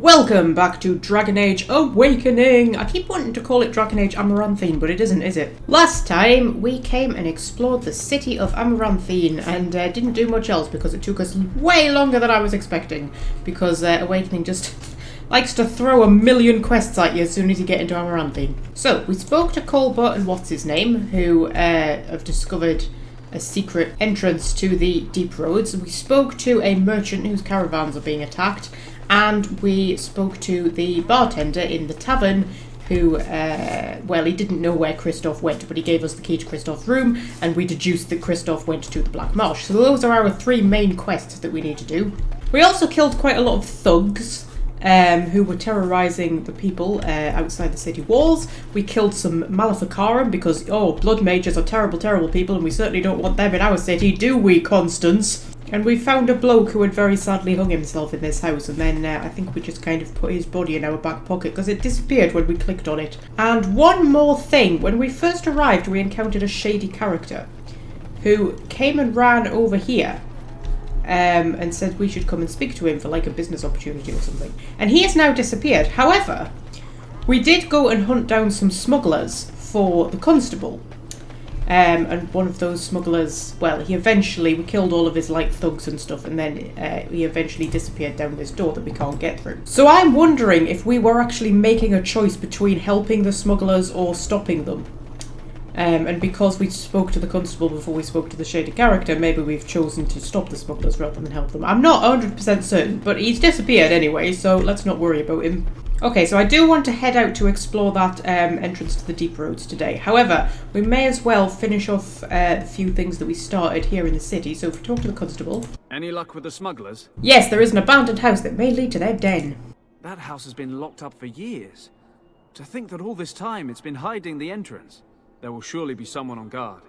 Welcome back to Dragon Age Awakening! I keep wanting to call it Dragon Age Amaranthine, but it isn't, is it? Last time, we came and explored the city of Amaranthine and didn't do much else because it took us way longer than I was expecting. Because Awakening just likes to throw a million quests at you as soon as you get into Amaranthine. So, we spoke to Colbert and what's-his-name, who have discovered a secret entrance to the deep roads. We spoke to a merchant whose caravans are being attacked. And we spoke to the bartender in the tavern who, well, he didn't know where Christoph went, but he gave us the key to Christoph's room, and we deduced that Christoph went to the Black Marsh. So those are our three main quests that we need to do. We also killed quite a lot of thugs who were terrorising the people outside the city walls. We killed some Maleficarum because, oh, blood mages are terrible, terrible people, and we certainly don't want them in our city, do we, Constance? And we found a bloke who had very sadly hung himself in this house, and then I think we just kind of put his body in our back pocket because it disappeared when we clicked on it. And one more thing, when we first arrived we encountered a shady character who came and ran over here and said we should come and speak to him for like a business opportunity or something. And he has now disappeared. However, we did go and hunt down some smugglers for the constable. And one of those smugglers, well, we killed all of his light thugs and stuff, and then he eventually disappeared down this door that we can't get through. So I'm wondering if we were actually making a choice between helping the smugglers or stopping them. And because we spoke to the constable before we spoke to the shady character, maybe we've chosen to stop the smugglers rather than help them. I'm not 100% certain, but he's disappeared anyway, so let's not worry about him. Okay, so I do want to head out to explore that entrance to the deep roads today. However, we may as well finish off the few things that we started here in the city. So if we talk to the constable... Any luck with the smugglers? Yes, there is an abandoned house that may lead to their den. That house has been locked up for years. To think that all this time it's been hiding the entrance. There will surely be someone on guard.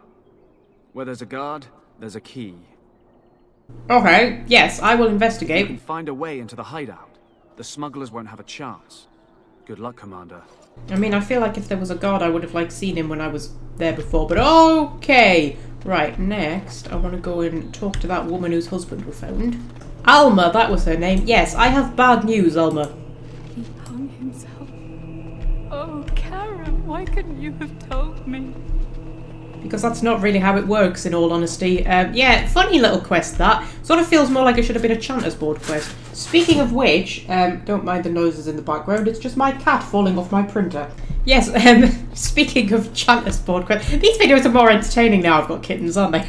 Where there's a guard, there's a key. Okay, yes, I will investigate. We can find a way into the hideout. The smugglers won't have a chance. Good luck, Commander. I mean, I feel like if there was a guard, I would have, like, seen him when I was there before, but okay! Right, next, I want to go and talk to that woman whose husband we found. Alma, that was her name. Yes, I have bad news, Alma. He hung himself. Oh, Karen, why couldn't you have told me? Because that's not really how it works, in all honesty. Yeah, funny little quest, that. Sort of feels more like it should have been a Chanter's Board quest. Speaking of which, don't mind the noises in the background, it's just my cat falling off my printer. Yes, speaking of Chanter's Board quest, these videos are more entertaining now I've got kittens, aren't they?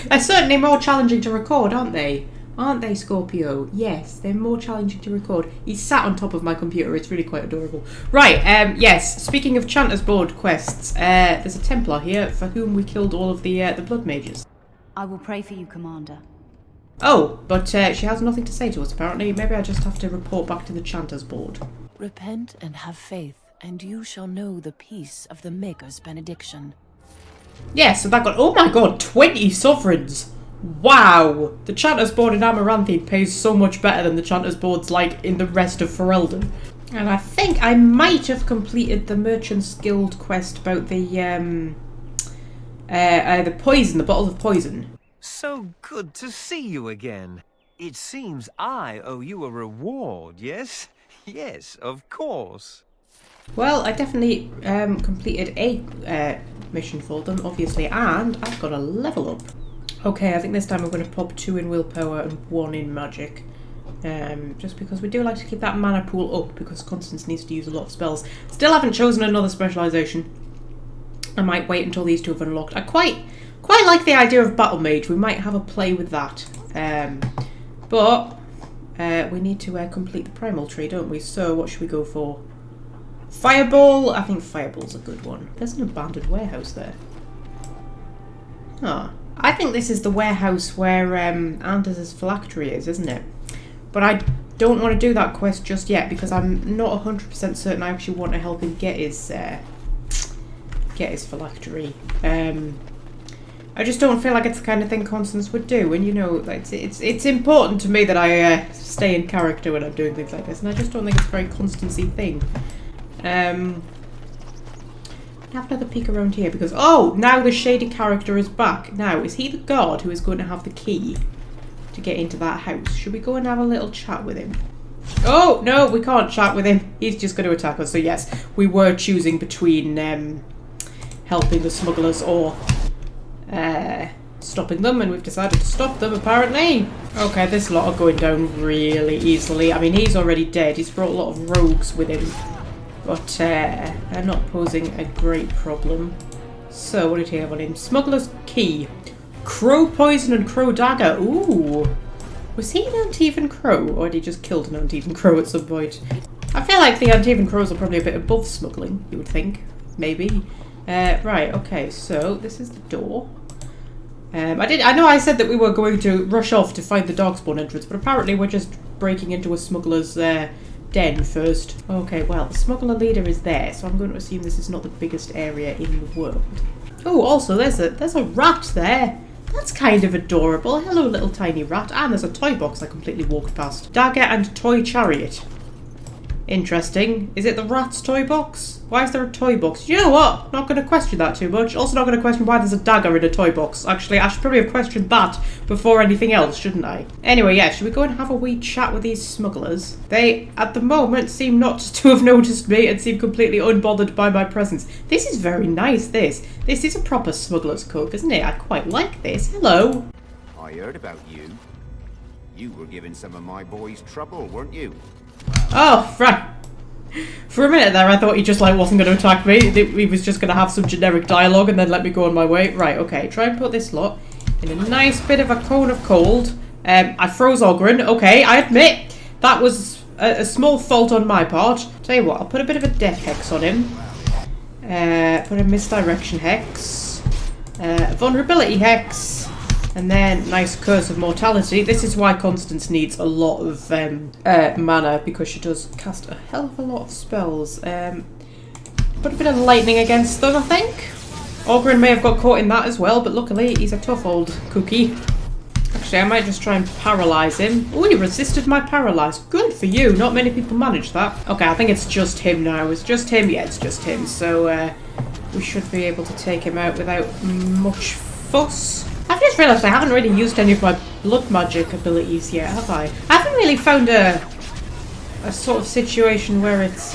They're certainly more challenging to record, aren't they? Aren't they, Scorpio? Yes, they're more challenging to record. He's sat on top of my computer, it's really quite adorable. Right, yes, speaking of Chanter's Board quests, there's a Templar here for whom we killed all of the blood mages. I will pray for you, Commander. Oh, but she has nothing to say to us, apparently. Maybe I just have to report back to the Chanter's Board. Repent and have faith, and you shall know the peace of the Maker's benediction. Yeah, so that got, oh my god, 20 sovereigns! Wow! The Chanter's Board in Amaranthine pays so much better than the Chanter's Boards like in the rest of Ferelden. And I think I might have completed the Merchant's Guild quest about the poison, the bottles of poison. So good to see you again. It seems I owe you a reward, yes? Yes, of course. Well, I definitely completed a mission for them, obviously, and I've got a level up. Okay, I think this time I'm going to pop 2 in willpower and 1 in magic. Just because we do like to keep that mana pool up, because Constance needs to use a lot of spells. Still haven't chosen another specialisation. I might wait until these two have unlocked. I quite like the idea of Battle Mage. We might have a play with that. But we need to complete the primal tree, don't we? So what should we go for? Fireball? I think Fireball's a good one. There's an abandoned warehouse there. Ah. I think this is the warehouse where Anders' phylactery is, isn't it? But I don't want to do that quest just yet because I'm not 100% certain I actually want to help him get his phylactery. I just don't feel like it's the kind of thing Constance would do, and you know, it's important to me that I stay in character when I'm doing things like this, and I just don't think it's a very Constance-y thing. Have another peek around here because, oh, now the shady character is back. Now, is he the guard who is going to have the key to get into that house? Should we go and have a little chat with him? Oh, no, we can't chat with him. He's just going to attack us. So yes, we were choosing between helping the smugglers or stopping them, and we've decided to stop them, apparently. Okay, this lot are going down really easily. I mean, he's already dead. He's brought a lot of rogues with him. But they're not posing a great problem. So, what did he have on him? Smuggler's Key. Crow Poison and Crow Dagger. Ooh. Was he an Antivan Crow? Or had he just killed an Antivan Crow at some point? I feel like the Antivan Crows are probably a bit above smuggling, you would think. Maybe. Right, okay, so this is the door. I know I said that we were going to rush off to find the Darkspawn entrance, but apparently we're just breaking into a smuggler's den first. Okay, well, the smuggler leader is there, so I'm going to assume this is not the biggest area in the world. Oh, also, there's a rat there. That's kind of adorable. Hello, little tiny rat. And there's a toy box I completely walked past. Dagger and toy chariot. Interesting. Is it the rat's toy box? Why is there a toy box? You know what? Not going to question that too much. Also not going to question why there's a dagger in a toy box. Actually, I should probably have questioned that before anything else, shouldn't I? Anyway, yeah, should we go and have a wee chat with these smugglers? They, at the moment, seem not to have noticed me and seem completely unbothered by my presence. This is very nice, this. This is a proper smuggler's cove, isn't it? I quite like this. Hello. I heard about you. You were giving some of my boys trouble, weren't you? Oh, right. For a minute there, I thought he just wasn't going to attack me. He was just going to have some generic dialogue and then let me go on my way. Right, okay. Try and put this lot in a nice bit of a cone of cold. I froze Ogren. Okay, I admit that was a small fault on my part. Tell you what, I'll put a bit of a death hex on him. Put a misdirection hex. Vulnerability hex. And then, nice Curse of Mortality. This is why Constance needs a lot of mana, because she does cast a hell of a lot of spells. Put a bit of lightning against them, I think. Ogren may have got caught in that as well, but luckily he's a tough old cookie. Actually, I might just try and paralyse him. Oh, he resisted my paralyse. Good for you. Not many people manage that. Okay, I think it's just him now. It's just him? Yeah, it's just him. So, we should be able to take him out without much fuss. I've just realised I haven't really used any of my blood magic abilities yet, have I? I haven't really found a sort of situation where it's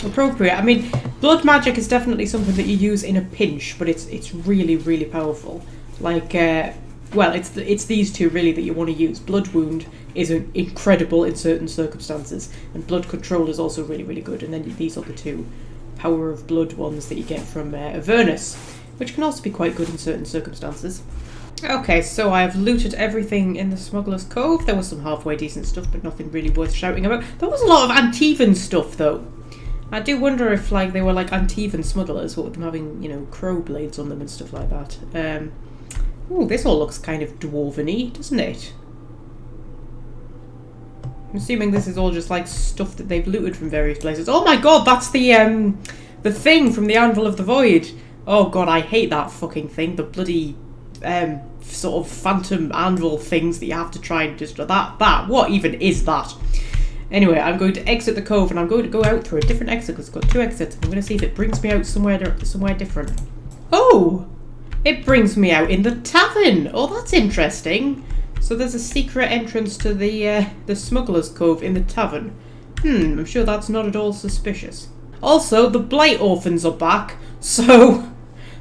appropriate. I mean, blood magic is definitely something that you use in a pinch, but it's really, really powerful. Like, well, it's these two really that you want to use. Blood Wound is incredible in certain circumstances, and Blood Control is also really, really good. And then these are the two Power of Blood ones that you get from Avernus, which can also be quite good in certain circumstances. Okay, so I have looted everything in the Smuggler's Cove. There was some halfway decent stuff, but nothing really worth shouting about. There was a lot of Antivan stuff, though. I do wonder if, they were, Antivan smugglers, what with them having, crow blades on them and stuff like that. Ooh, this all looks kind of dwarven-y, doesn't it? I'm assuming this is all just, stuff that they've looted from various places. Oh my god, that's the thing from the Anvil of the Void! Oh god, I hate that fucking thing. The bloody, sort of phantom anvil things that you have to try and destroy. What even is that? Anyway, I'm going to exit the cove and I'm going to go out through a different exit because it's got two exits. I'm going to see if it brings me out somewhere different. Oh! It brings me out in the tavern! Oh, that's interesting. So there's a secret entrance to the Smuggler's Cove in the tavern. I'm sure that's not at all suspicious. Also, the Blight Orphans are back, so...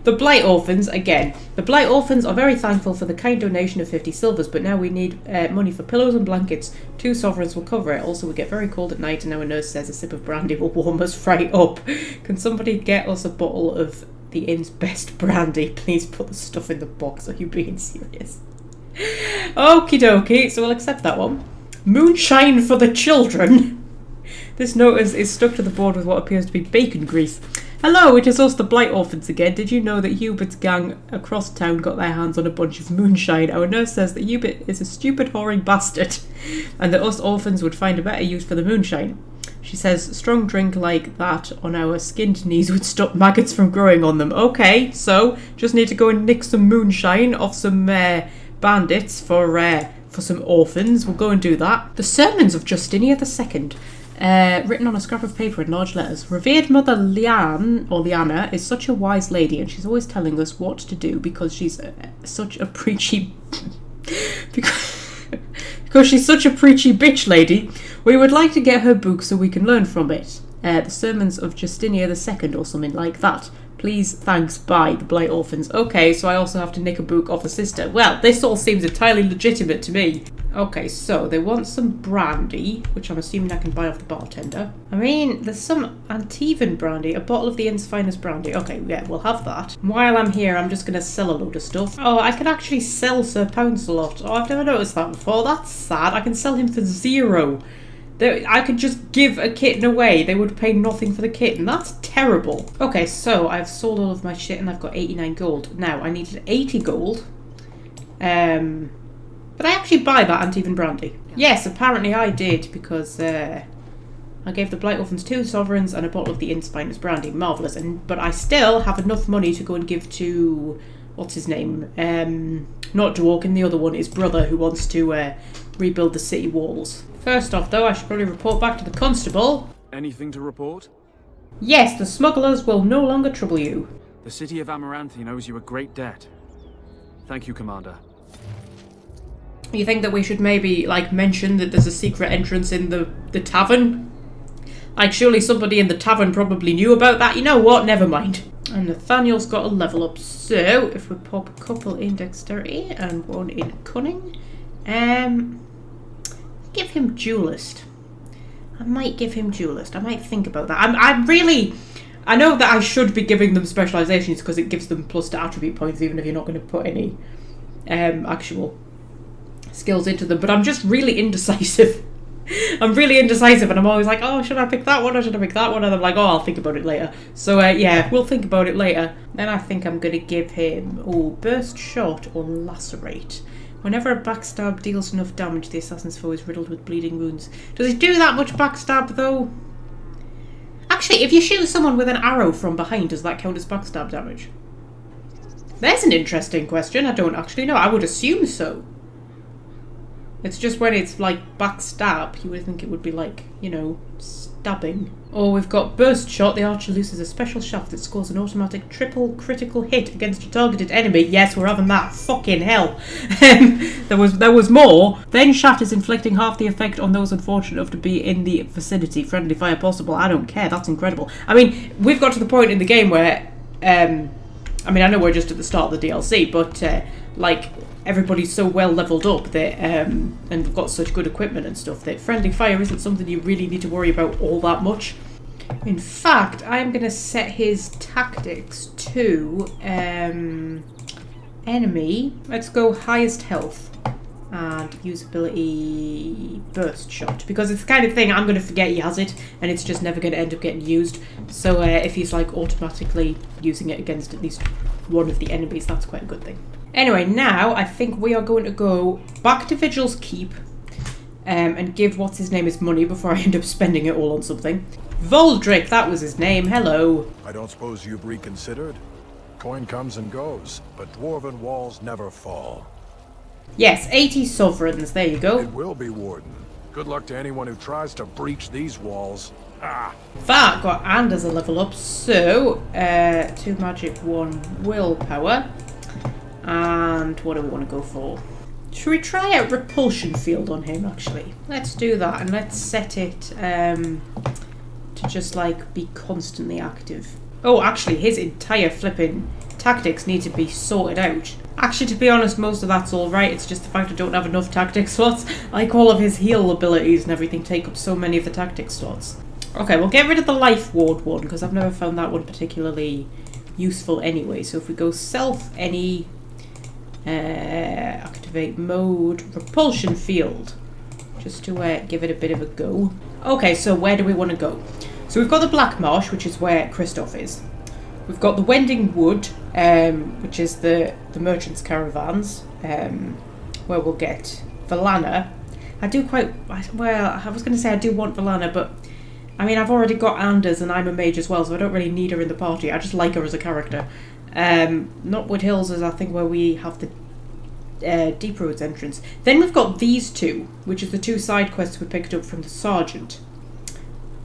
The Blight Orphans, again, the Blight Orphans are very thankful for the kind donation of 50 silvers, but now we need money for pillows and blankets. 2 sovereigns will cover it. Also, we get very cold at night, and our nurse says a sip of brandy will warm us right up. Can somebody get us a bottle of the inn's best brandy? Please put the stuff in the box. Are you being serious? Okie dokie, so we'll accept that one. Moonshine for the children. This note is stuck to the board with what appears to be bacon grease. Hello, it is us, the Blight Orphans again. Did you know that Hubert's gang across town got their hands on a bunch of moonshine? Our nurse says that Hubert is a stupid, whoring bastard, and that us orphans would find a better use for the moonshine. She says strong drink like that on our skinned knees would stop maggots from growing on them. Okay, so just need to go and nick some moonshine off some bandits for some orphans. We'll go and do that. The Sermons of Justinia II. Written on a scrap of paper in large letters. Revered Mother Liana is such a wise lady, and she's always telling us what to do because she's such a preachy... because she's such a preachy bitch lady. We would like to get her book so we can learn from it. The Sermons of Justinia II or something like that. Please, thanks, bye, the Blight Orphans. Okay, so I also have to nick a book off a sister. Well, this all seems entirely legitimate to me. Okay, so they want some brandy, which I'm assuming I can buy off the bartender. I mean, there's some Antivan brandy, a bottle of the inn's finest brandy. Okay, yeah, we'll have that. While I'm here, I'm just going to sell a load of stuff. Oh, I can actually sell Sir Pouncelot. Oh, I've never noticed that before. That's sad. I can sell him for 0. I could just give a kitten away. They would pay nothing for the kitten. That's terrible. Okay, so I've sold all of my shit and I've got 89 gold. Now, I needed 80 gold. But I actually buy that Antivan brandy. Yes, apparently I did, because I gave the Blight Orphans 2 sovereigns and a bottle of the inn's finest brandy. Marvellous. But I still have enough money to go and give to... What's his name? Not Dworkin, the other one, his brother, who wants to rebuild the city walls. First off, though, I should probably report back to the constable. Anything to report? Yes, the smugglers will no longer trouble you. The city of Amaranthine owes you a great debt. Thank you, Commander. You think that we should maybe, like, mention that there's a secret entrance in the tavern? Like, surely somebody in the tavern probably knew about that. You know what? Never mind. And Nathaniel's got a level up, so if we pop a couple in dexterity and 1 in cunning, give him duelist. I might give him duelist. I might think about that. I know that I should be giving them specializations because it gives them plus to attribute points, even if you're not going to put any actual skills into them. But I'm just really indecisive. I'm really indecisive, and I'm always like, oh, should I pick that one or should I pick that one? And I'm like, oh, I'll think about it later. So yeah, we'll think about it later. Then I think I'm going to give him burst shot or lacerate. Whenever a backstab deals enough damage, the assassin's foe is riddled with bleeding wounds. Does it do that much backstab, though? Actually, if you shoot someone with an arrow from behind, does that count as backstab damage? There's an interesting question. I don't actually know. I would assume so. It's just when it's like backstab, you would think it would be like, you know, stabbing. Or we've got burst shot. The archer looses a special shaft that scores an automatic triple critical hit against a targeted enemy. Yes, we're having that. Fucking hell. There was more. Then shaft is inflicting half the effect on those unfortunate enough to be in the vicinity. Friendly fire possible. I don't care. That's incredible. I mean, we've got to the point in the game where, I mean, I know we're just at the start of the DLC, but like, everybody's so well leveled up that and we've got such good equipment and stuff that friendly fire isn't something you really need to worry about all that much. In fact, I'm going to set his tactics to enemy. Let's go highest health and usability burst shot, because it's the kind of thing I'm going to forget he has it and it's just never going to end up getting used. So if he's like automatically using it against at least one of the enemies, that's quite a good thing. Anyway, now I think we are going to go back to Vigil's Keep and give what's his name his money before I end up spending it all on something. Voldrick, that was his name. Hello. I don't suppose you've reconsidered? Coin comes and goes, but dwarven walls never fall. Yes, 80 sovereigns. There you go. It will be, Warden. Good luck to anyone who tries to breach these walls. Ah! That got Anders a level up, so 2 magic, 1 willpower. And what do we want to go for? Should we try out repulsion field on him, actually? Let's do that, and let's set it to just like be constantly active. Oh, actually, his entire flipping tactics need to be sorted out. Actually, to be honest, most of that's alright. It's just the fact I don't have enough tactic slots. Like, all of his heal abilities and everything take up so many of the tactic slots. Okay, we'll get rid of the life ward one, because I've never found that one particularly useful anyway. So if we go self any... activate mode, repulsion field, just to give it a bit of a go. Okay, so where do we want to go? So we've got the Black Marsh, which is where Kristoff is. We've got the Wending Wood, which is the merchants' caravans, where we'll get Valana. I was going to say I do want Valana, but I mean, I've already got Anders and I'm a mage as well, so I don't really need her in the party. I just like her as a character. Knotwood Hills is, I think, where we have the Deep Roads entrance. Then we've got these two, which is the 2 side quests we picked up from the Sergeant.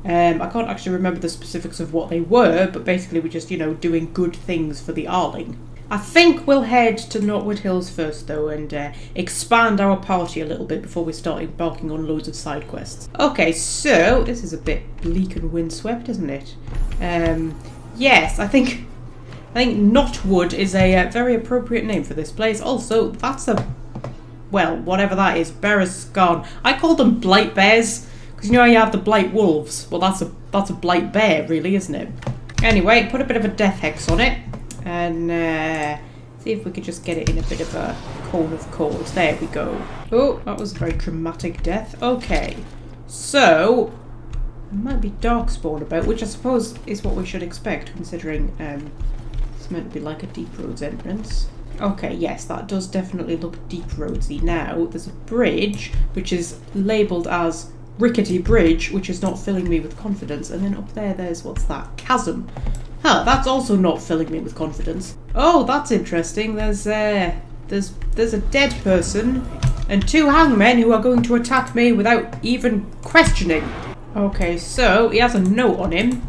I can't actually remember the specifics of what they were, but basically we're just, you know, doing good things for the Arling. I think we'll head to Northwood Hills first, though, and expand our party a little bit before we start embarking on loads of side quests. Okay, so this is a bit bleak and windswept, isn't it? Yes, I think Knotwood is a very appropriate name for this place. Also, that's a, well, whatever that is, Berescarn. I call them blight bears because you know how you have the blight wolves. Well, that's a blight bear, really, isn't it? Anyway, put a bit of a death hex on it. And see if we could just get it in a bit of a cone of coals. There we go. Oh, that was a very dramatic death. Okay, so there might be Darkspawn about, which I suppose is what we should expect, considering it's meant to be like a Deep Roads entrance. Okay, yes, that does definitely look Deep Roadsy. Now, there's a bridge, which is labelled as Rickety Bridge, which is not filling me with confidence. And then up there, there's, what's that? Chasm. Huh, that's also not filling me with confidence. Oh, that's interesting. There's a dead person and 2 hangmen who are going to attack me without even questioning. Okay, so he has a note on him.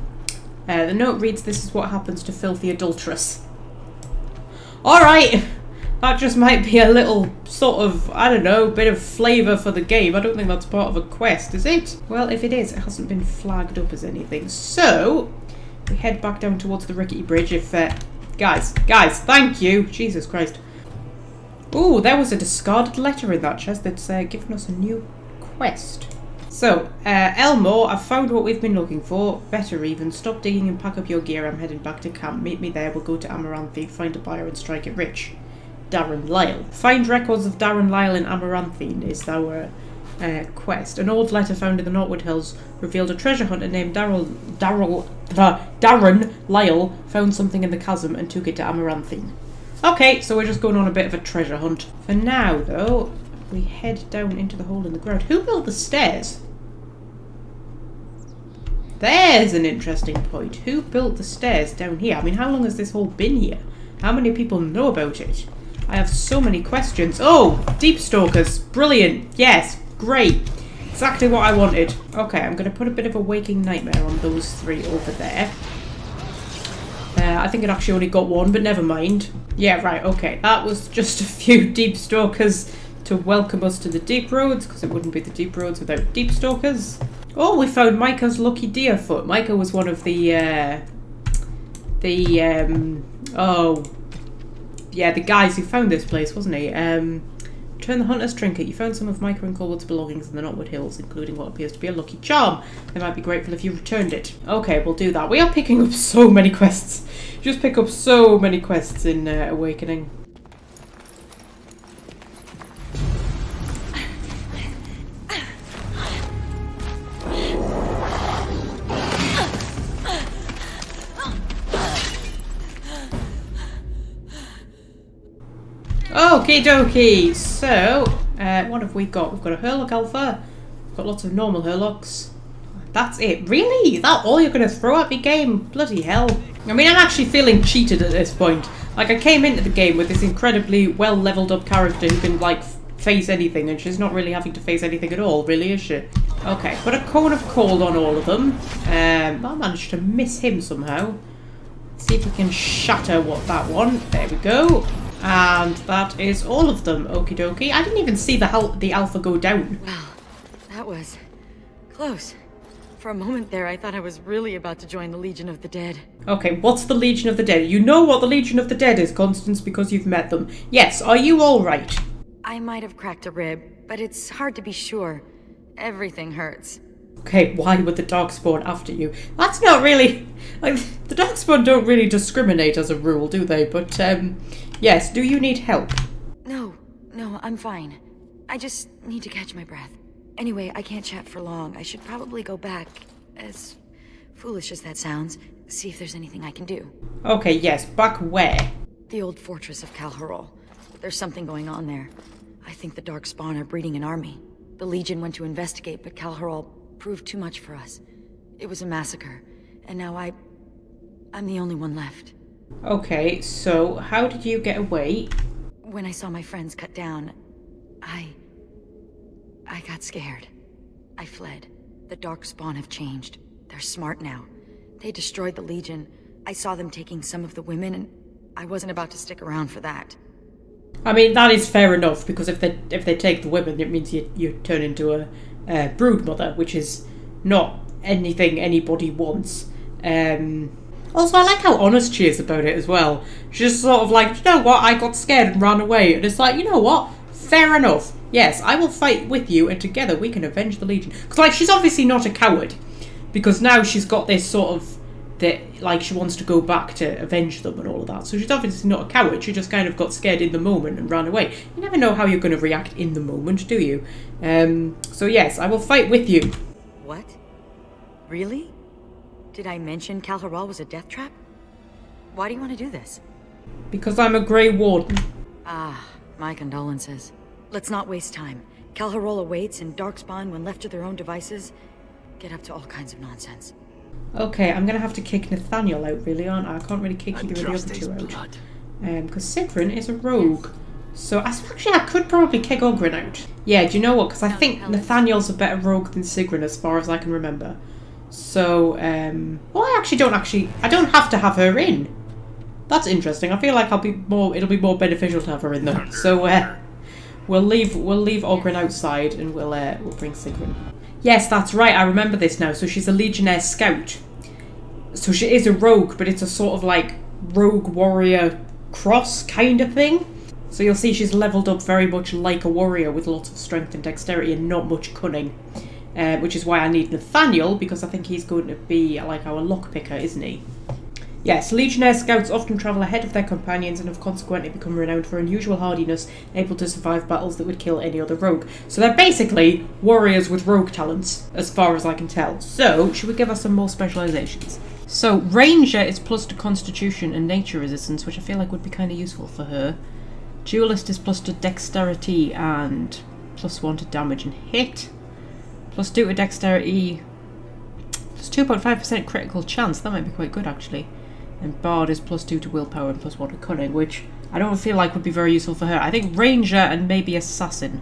The note reads, "This is what happens to filthy adulteress." Alright, that just might be a little sort of, I don't know, bit of flavour for the game. I don't think that's part of a quest, is it? Well, if it is, it hasn't been flagged up as anything. So we head back down towards the rickety bridge if... Guys, thank you! Jesus Christ. Ooh, there was a discarded letter in that chest that's given us a new quest. So, Elmore, I've found what we've been looking for. Better even. Stop digging and pack up your gear. I'm heading back to camp. Meet me there. We'll go to Amaranthine, find a buyer and strike it rich. Darren Lyle. Find records of Darren Lyle in Amaranthine is our... quest. An old letter found in the Northwood Hills revealed a treasure hunter named Darren Lyle found something in the chasm and took it to Amaranthine. Okay, so we're just going on a bit of a treasure hunt. For now, though, we head down into the hole in the ground. Who built the stairs? There's an interesting point. Who built the stairs down here? I mean, how long has this hole been here? How many people know about it? I have so many questions. Oh, Deep Stalkers. Brilliant. Yes. Great. Exactly what I wanted. Okay, I'm going to put a bit of a waking nightmare on those 3 over there. I think it actually only got 1, but never mind. Yeah, right, okay. That was just a few Deep Stalkers to welcome us to the Deep Roads, because it wouldn't be the Deep Roads without Deep Stalkers. Oh, we found Micah's lucky deer foot. Micah was one of the guys who found this place, wasn't he? Return the hunter's trinket. You found some of Micah and Colwood's belongings in the Knotwood Hills, including what appears to be a lucky charm. They might be grateful if you returned it. Okay, we'll do that. We are picking up so many quests. Just pick up so many quests in Awakening. Okie dokie, so what have we got? We've got a Hurlock Alpha, we've got lots of normal Hurlocks. That's it. Really? Is that all you're going to throw at me, game? Bloody hell. I mean, I'm actually feeling cheated at this point. Like, I came into the game with this incredibly well leveled up character who can, like, face anything, and she's not really having to face anything at all, really, is she? Okay, put a cone of cold on all of them. I managed to miss him somehow. See if we can shatter that one. There we go. And that is all of them. Okie dokie. I didn't even see the alpha go down. Wow, that was close. For a moment there, I thought I was really about to join the Legion of the Dead. Okay, what's the Legion of the Dead? You know what the Legion of the Dead is, Constance, because you've met them. Yes, are you alright? I might have cracked a rib, but it's hard to be sure. Everything hurts. Okay, why would the Darkspawn after you? That's not really... Like, the Darkspawn don't really discriminate as a rule, do they? But, yes, do you need help? No, I'm fine. I just need to catch my breath. Anyway, I can't chat for long. I should probably go back, as foolish as that sounds, see if there's anything I can do. Okay, yes, back where? The old fortress of Calharol. There's something going on there. I think the Darkspawn are breeding an army. The Legion went to investigate, but Calharol proved too much for us. It was a massacre, and now I'm the only one left. Okay, so how did you get away? When I saw my friends cut down, I got scared. I fled. The Darkspawn have changed. They're smart now. They destroyed the Legion. I saw them taking some of the women, and I wasn't about to stick around for that. I mean, that is fair enough, because if they take the women, it means you turn into a brood mother, which is not anything anybody wants. Also, I like how honest she is about it as well. She's just sort of like, you know what, I got scared and ran away. And it's like, you know what, fair enough. Yes, I will fight with you, and together we can avenge the Legion. Because, like, she's obviously not a coward. Because now she's got this sort of, that, like, she wants to go back to avenge them and all of that. So she's obviously not a coward. She just kind of got scared in the moment and ran away. You never know how you're going to react in the moment, do you? So yes, I will fight with you. What? Really? Did I mention Calharal was a death trap? Why do you want to do this? Because I'm a Grey Warden. Ah, my condolences. Let's not waste time. Calharal awaits, and Darkspawn, when left to their own devices, get up to all kinds of nonsense. Okay, I'm going to have to kick Nathaniel out, really, aren't I? I can't really kick either of the other two out. Because Sigrun is a rogue. So, actually, I could probably kick Ogren out. Yeah, do you know what? Because I think Nathaniel's a better rogue than Sigrun, as far as I can remember. So, well, I don't have to have her in. That's interesting. I feel like it'll be more beneficial to have her in, though. So, we'll leave Ogren outside, and we'll bring Sigrun. Yes, that's right, I remember this now. So she's a Legionnaire Scout. So she is a rogue, but it's a sort of like rogue warrior cross kind of thing. So you'll see she's leveled up very much like a warrior with lots of strength and dexterity and not much cunning. Which is why I need Nathaniel, because I think he's going to be like our lockpicker, isn't he? Yes, Legionnaire Scouts often travel ahead of their companions and have consequently become renowned for unusual hardiness, able to survive battles that would kill any other rogue. So they're basically warriors with rogue talents, as far as I can tell. So, should we give us some more specializations? So, Ranger is plus to Constitution and Nature Resistance, which I feel like would be kind of useful for her. Duelist is plus to Dexterity and +1 to damage and hit. +2 to Dexterity, plus 2.5% critical chance. That might be quite good, actually. And Bard is +2 to willpower and +1 to cunning, which I don't feel like would be very useful for her. I think Ranger and maybe Assassin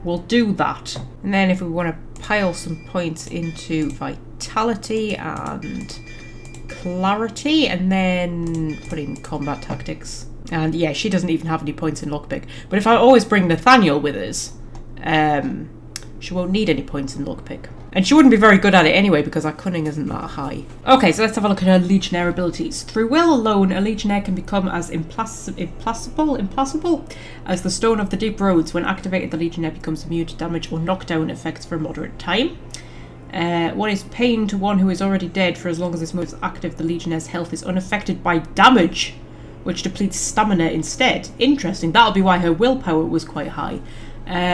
will do that. And then if we want to pile some points into Vitality and Clarity, and then put in Combat Tactics. And yeah, she doesn't even have any points in Lockpick. But if I always bring Nathaniel with us, she won't need any points in Lockpick. And she wouldn't be very good at it anyway, because our cunning isn't that high. Okay, so let's have a look at her Legionnaire abilities. Through will alone, a Legionnaire can become as impossible as the Stone of the Deep Roads. When activated, the Legionnaire becomes immune to damage or knockdown effects for a moderate time. One is pain to one who is already dead. For as long as this mode is active, the Legionnaire's health is unaffected by damage, which depletes stamina instead. Interesting, that'll be why her willpower was quite high.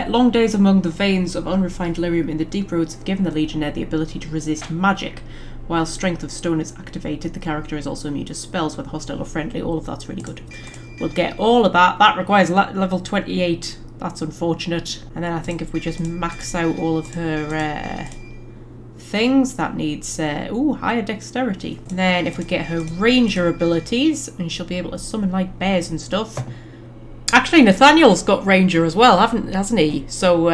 Long days among the veins of unrefined lyrium in the deep roads have given the Legionnaire the ability to resist magic. While Strength of Stone is activated, the character is also immune to spells, whether hostile or friendly. All of that's really good. We'll get all of that. That requires level 28. That's unfortunate. And then I think if we just max out all of her things, that needs higher dexterity. And then if we get her ranger abilities, and she'll be able to summon like bears and stuff. Actually, Nathaniel's got ranger as well, hasn't he? So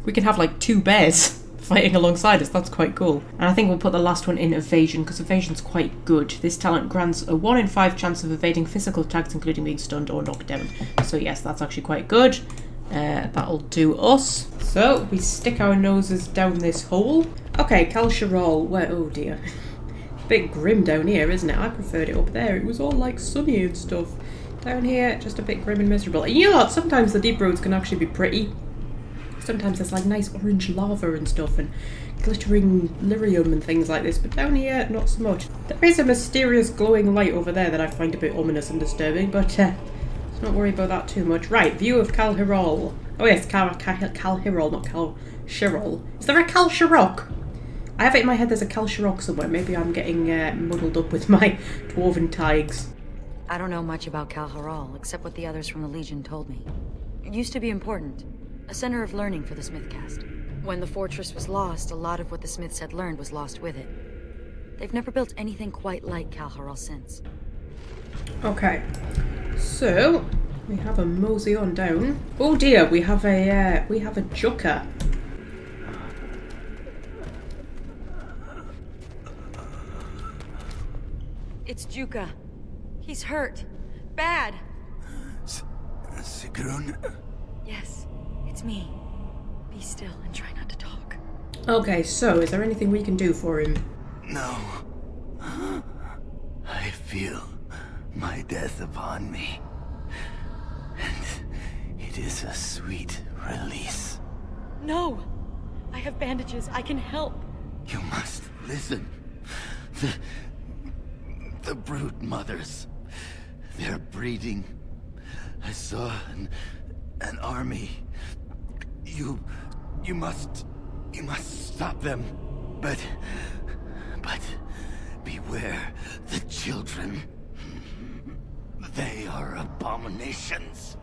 we can have like 2 bears fighting alongside us. That's quite cool. And I think we'll put the last one in evasion, because evasion's quite good. This talent grants a 1 in 5 chance of evading physical attacks, including being stunned or knocked down. So yes, that's actually quite good. That'll do us. So we stick our noses down this hole. Okay, Calharal. Where? Oh dear. A bit grim down here, isn't it? I preferred it up there. It was all like sunny and stuff. Down here, just a bit grim and miserable. And you know what? Sometimes the deep roads can actually be pretty. Sometimes there's like nice orange lava and stuff and glittering lyrium and things like this. But down here, not so much. There is a mysterious glowing light over there that I find a bit ominous and disturbing. But let's not worry about that too much. Right, view of Calharal. Oh yes, Calharal, not Calharal. Is there a Calsharok? I have it in my head there's a Calsharok somewhere. Maybe I'm getting muddled up with my dwarven tigers. I don't know much about Calharal, except what the others from the Legion told me. It used to be important. A center of learning for the Smithcast. When the fortress was lost, a lot of what the Smiths had learned was lost with it. They've never built anything quite like Calharal since. Okay, so we have a mosey on down. Oh dear, we have a Jucker. It's Juka. He's hurt. bad. Sigrun? Yes, it's me. Be still and try not to talk. Okay, so is there anything we can do for him? No. I feel my death upon me. And it is a sweet release. No! I have bandages. I can help. You must listen. The brood mothers. They're breeding. I saw an army. You must stop them. But beware the children. They are abominations,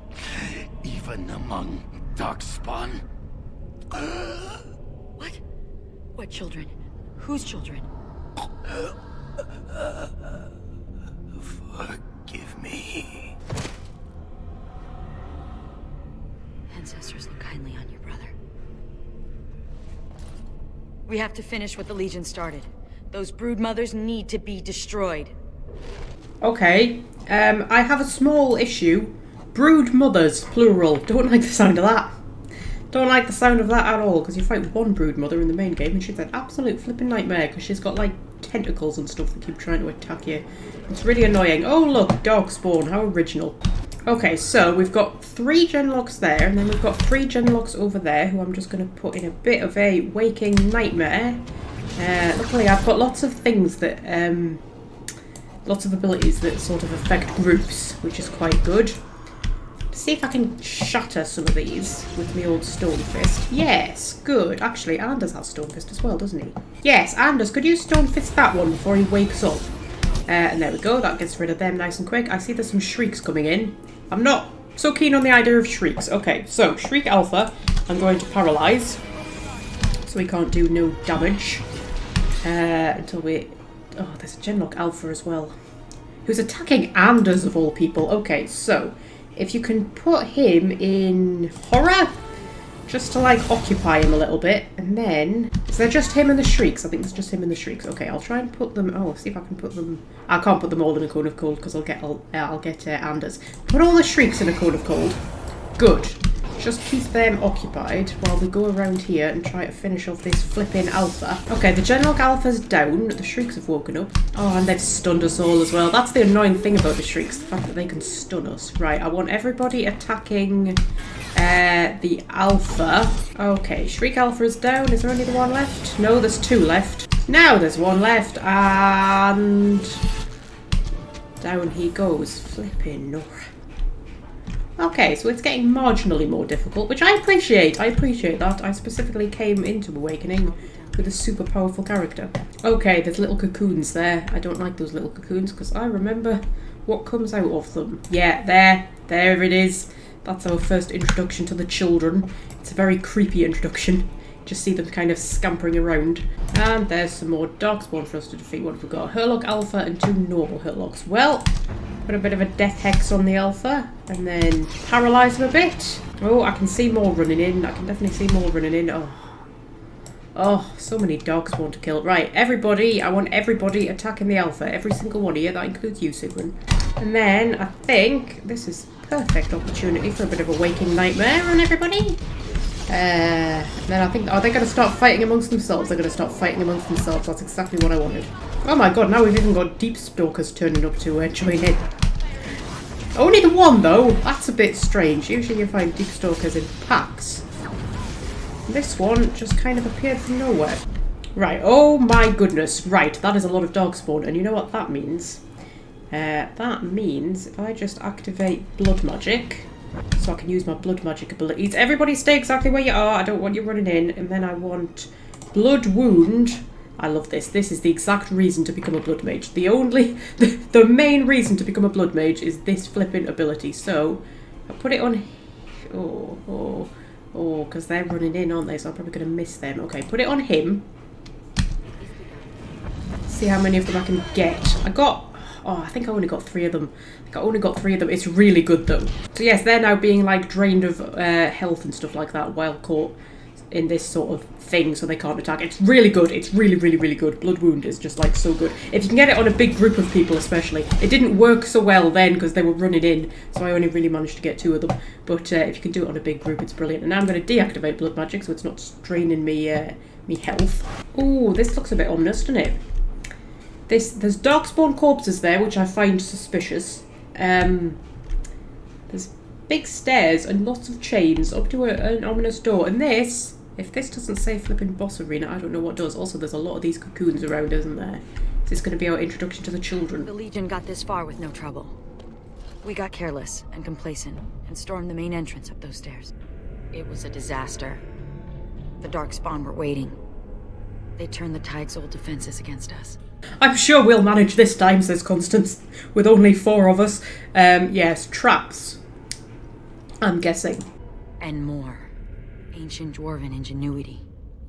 even among Darkspawn. What? What children? Whose children? Forgive me. Ancestors look kindly on you, brother. We have to finish what the Legion started. Those brood mothers need to be destroyed. Okay, I have a small issue. Brood mothers, plural. Don't like the sound of that. Don't like the sound of that at all, because you fight one brood mother in the main game and she's an absolute flipping nightmare because she's got like tentacles and stuff that keep trying to attack you. It's really annoying. Oh look, Darkspawn, how original. Okay, so we've got 3 genlocks there, and then we've got 3 genlocks over there, who I'm just going to put in a bit of a waking nightmare. Luckily I've got lots of things that, lots of abilities that sort of affect groups, which is quite good. See if I can shatter some of these with my old stone fist. Yes, good. Actually, Anders has stone fist as well, doesn't he? Yes, Anders, could you stone fist that one before he wakes up? And there we go, that gets rid of them nice and quick. I see there's some shrieks coming in. I'm not so keen on the idea of shrieks. Okay, so Shriek Alpha, I'm going to paralyze. So he can't do no damage. Until we... Oh, there's a Genlock Alpha as well. Who's attacking Anders of all people. Okay, so... if you can put him in horror, just to like occupy him a little bit, and then is there just him and the shrieks? I think there's just him and the shrieks. Okay, I'll try and put them. Oh, see if I can put them. I can't put them all in a cone of cold because I'll get Anders. Put all the shrieks in a cone of cold. Good. Just keep them occupied while we go around here and try to finish off this flipping alpha. Okay, the Genlock Alpha's down. The shrieks have woken up. Oh, and they've stunned us all as well. That's the annoying thing about the shrieks, the fact that they can stun us. Right, I want everybody attacking the alpha. Okay, Shriek Alpha is down. Is there only the one left? No, there's 2 left. Now there's 1 left, and down he goes. Flipping Nora. Okay, so it's getting marginally more difficult, which I appreciate. I appreciate that. I specifically came into Awakening with a super powerful character. Okay, there's little cocoons there. I don't like those little cocoons because I remember what comes out of them. Yeah, there it is. That's our first introduction to the children. It's a very creepy introduction. Just see them kind of scampering around. And there's some more Darkspawn for us to defeat. What have we got? Hurlock Alpha and 2 normal Hurlocks. Well, put a bit of a death hex on the Alpha and then paralyze him a bit. Oh, I can see more running in. I can definitely see more running in. Oh, so many Darkspawn to kill. Right, everybody, I want everybody attacking the Alpha. Every single one of you. That includes you, Sigrun. And then I think this is perfect opportunity for a bit of a waking nightmare on everybody. Then I think, are they going to start fighting amongst themselves? They're going to start fighting amongst themselves. That's exactly what I wanted. Oh my god, now we've even got Deep Stalkers turning up to join in. Only the one though. That's a bit strange. Usually you find Deep Stalkers in packs. This one just kind of appeared from nowhere. Right, oh my goodness. Right, that is a lot of Darkspawn. And you know what that means? That means if I just activate Blood Magic, so I can use my Blood Magic abilities. Everybody stay exactly where you are. I don't want you running in. And then I want Blood Wound. I love this. This is the exact reason to become a Blood Mage. The main reason to become a Blood Mage is this flipping ability. So, I put it on... Oh, because they're running in, aren't they? So I'm probably going to miss them. Okay, put it on him. See how many of them I can get. I think I only got 3 of them. It's really good though. So yes, they're now being like drained of health and stuff like that while caught in this sort of thing so they can't attack. It's really good. It's really, really, really good. Blood Wound is just like so good. If you can get it on a big group of people especially. It didn't work so well then because they were running in, so I only really managed to get 2 of them. But if you can do it on a big group, it's brilliant. And now I'm going to deactivate Blood Magic so it's not straining me health. Ooh, this looks a bit ominous, doesn't it? There's Darkspawn corpses there, which I find suspicious. There's big stairs and lots of chains up to an ominous door. And this, if this doesn't say flipping boss arena, I don't know what does. Also, there's a lot of these cocoons around, isn't there? Is this going to be our introduction to the children? The Legion got this far with no trouble. We got careless and complacent and stormed the main entrance up those stairs. It was a disaster. The Darkspawn were waiting. They turned the Tide's old defenses against us. I'm sure we'll manage this time, says Constance, with only 4 of us. Yes, traps. I'm guessing. And more. Ancient dwarven ingenuity,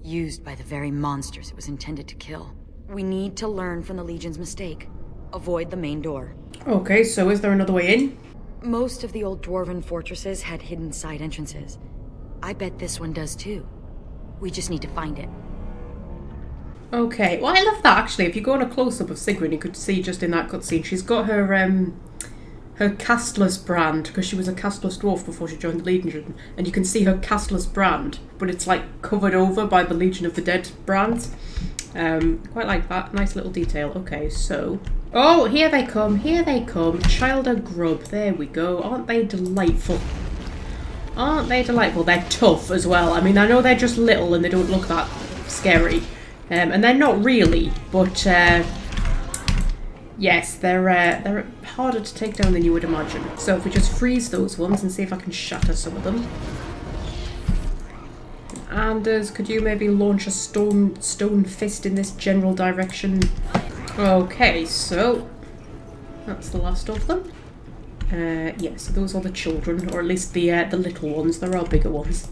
used by the very monsters it was intended to kill. We need to learn from the Legion's mistake. Avoid the main door. Okay, so is there another way in? Most of the old dwarven fortresses had hidden side entrances. I bet this one does too. We just need to find it. Okay, well I love that actually. If you go on a close-up of Sigrun, you could see just in that cutscene, she's got her castless brand, because she was a castless dwarf before she joined the Legion, and you can see her castless brand, but it's like covered over by the Legion of the Dead brands. Quite like that, nice little detail. Okay, so... Oh, here they come, Childer Grub, there we go. Aren't they delightful? Aren't they delightful? They're tough as well. I mean, I know they're just little and they don't look that scary. And they're not really, but yes, they're harder to take down than you would imagine. So if we just freeze those ones and see if I can shatter some of them. Anders, could you maybe launch a stone fist in this general direction? Okay, so that's the last of them. Yes, so those are the children, or at least the little ones. There are bigger ones.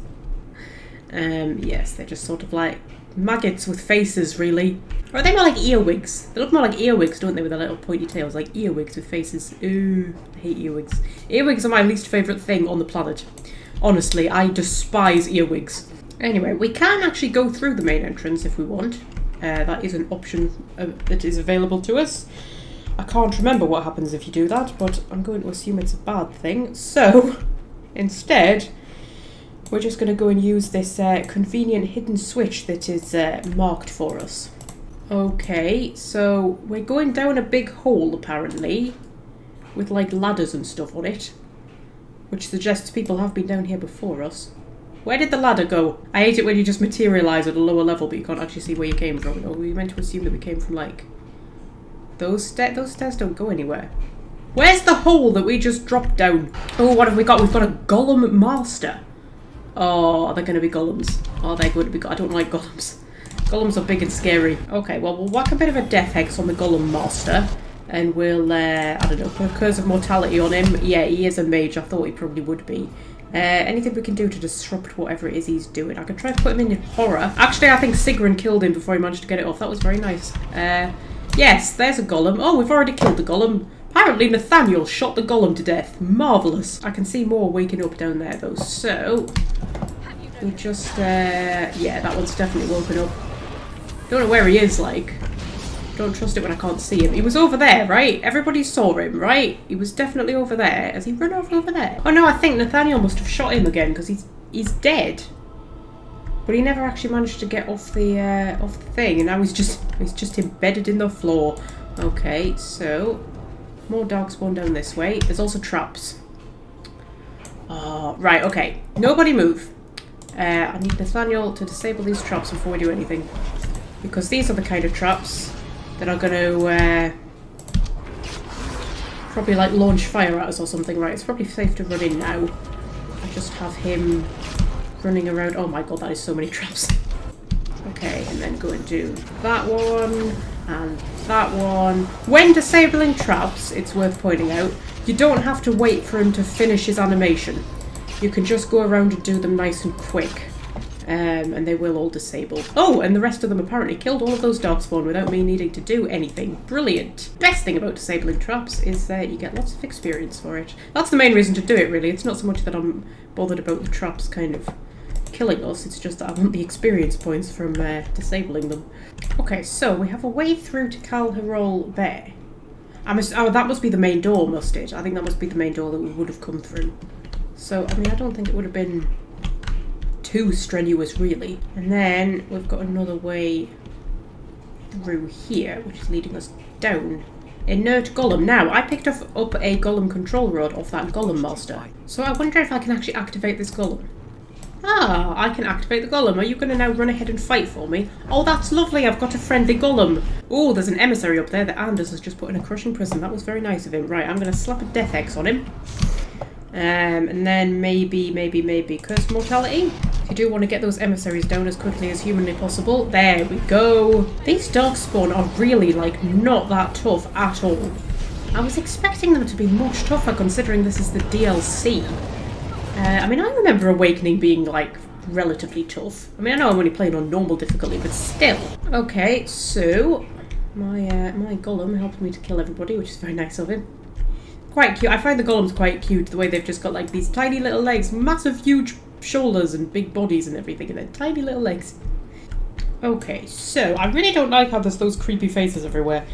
Yes, they're just sort of like maggots with faces, really. Or are they more like earwigs? They look more like earwigs, don't they, with their little pointy tails, like earwigs with faces. Ooh, I hate earwigs. Earwigs are my least favourite thing on the planet. Honestly, I despise earwigs. Anyway, we can actually go through the main entrance if we want. That is an option that is available to us. I can't remember what happens if you do that, but I'm going to assume it's a bad thing. So, instead, we're just going to go and use this convenient hidden switch that is marked for us. Okay, so we're going down a big hole, apparently, with like ladders and stuff on it, which suggests people have been down here before us. Where did the ladder go? I hate it when you just materialise at a lower level but you can't actually see where you came from. Or we meant to assume that we came from like... Those stairs don't go anywhere. Where's the hole that we just dropped down? Oh, what have we got? We've got a Golem Master. Oh, are they going to be golems? Are they going to be... I don't like golems. Golems are big and scary. Okay, well, we'll whack a bit of a death hex on the Golem Master. And we'll, I don't know, put a Curse of Mortality on him. Yeah, he is a mage. I thought he probably would be. Anything we can do to disrupt whatever it is he's doing. I could try to put him in horror. Actually, I think Sigrun killed him before he managed to get it off. That was very nice. Yes, there's a golem. Oh, we've already killed the golem. Apparently Nathaniel shot the golem to death. Marvellous. I can see more waking up down there, though. So, we just, yeah, that one's definitely woken up. Don't know where he is, like. Don't trust it when I can't see him. He was over there, right? Everybody saw him, right? He was definitely over there. Has he run over there? Oh no, I think Nathaniel must have shot him again because he's dead. But he never actually managed to get off the thing, and now he's just embedded in the floor. Okay, so more Darkspawn down this way. There's also traps. Oh, right, okay. Nobody move. I need Nathaniel to disable these traps before we do anything. Because these are the kind of traps that are going to probably like launch fire at us or something, right? It's probably safe to run in now. I just have him running around. Oh my god, that is so many traps. Okay, and then go and do that one and that one. When disabling traps, it's worth pointing out, you don't have to wait for him to finish his animation. You can just go around and do them nice and quick. And they will all disable. Oh, and the rest of them apparently killed all of those Darkspawn without me needing to do anything. Brilliant. Best thing about disabling traps is that you get lots of experience for it. That's the main reason to do it, really. It's not so much that I'm bothered about the traps kind of killing us, it's just that I want the experience points from disabling them. Okay, so we have a way through to Calherol there. Oh, that must be the main door, must it? I think that must be the main door that we would have come through. So, I mean, I don't think it would have been too strenuous, really. And then we've got another way through here, which is leading us down. Inert Golem. Now, I picked up a Golem control rod off that Golem master. So I wonder if I can actually activate this Golem. Ah, I can activate the Golem. Are you going to now run ahead and fight for me? Oh, that's lovely. I've got a friendly Golem. Oh, there's an emissary up there that Anders has just put in a crushing prison. That was very nice of him. Right, I'm going to slap a Death Hex on him. And then maybe Curse Mortality. If you do want to get those emissaries down as quickly as humanly possible. There we go. These Darkspawn are really, like, not that tough at all. I was expecting them to be much tougher considering this is the DLC. I mean, I remember Awakening being, like, relatively tough. I mean, I know I'm only playing on normal difficulty, but still. Okay, so my Golem helped me to kill everybody, which is very nice of him. Quite cute. I find the Golems quite cute, the way they've just got, like, these tiny little legs, massive, huge shoulders and big bodies and everything, and then tiny little legs. Okay, so I really don't like how there's those creepy faces everywhere,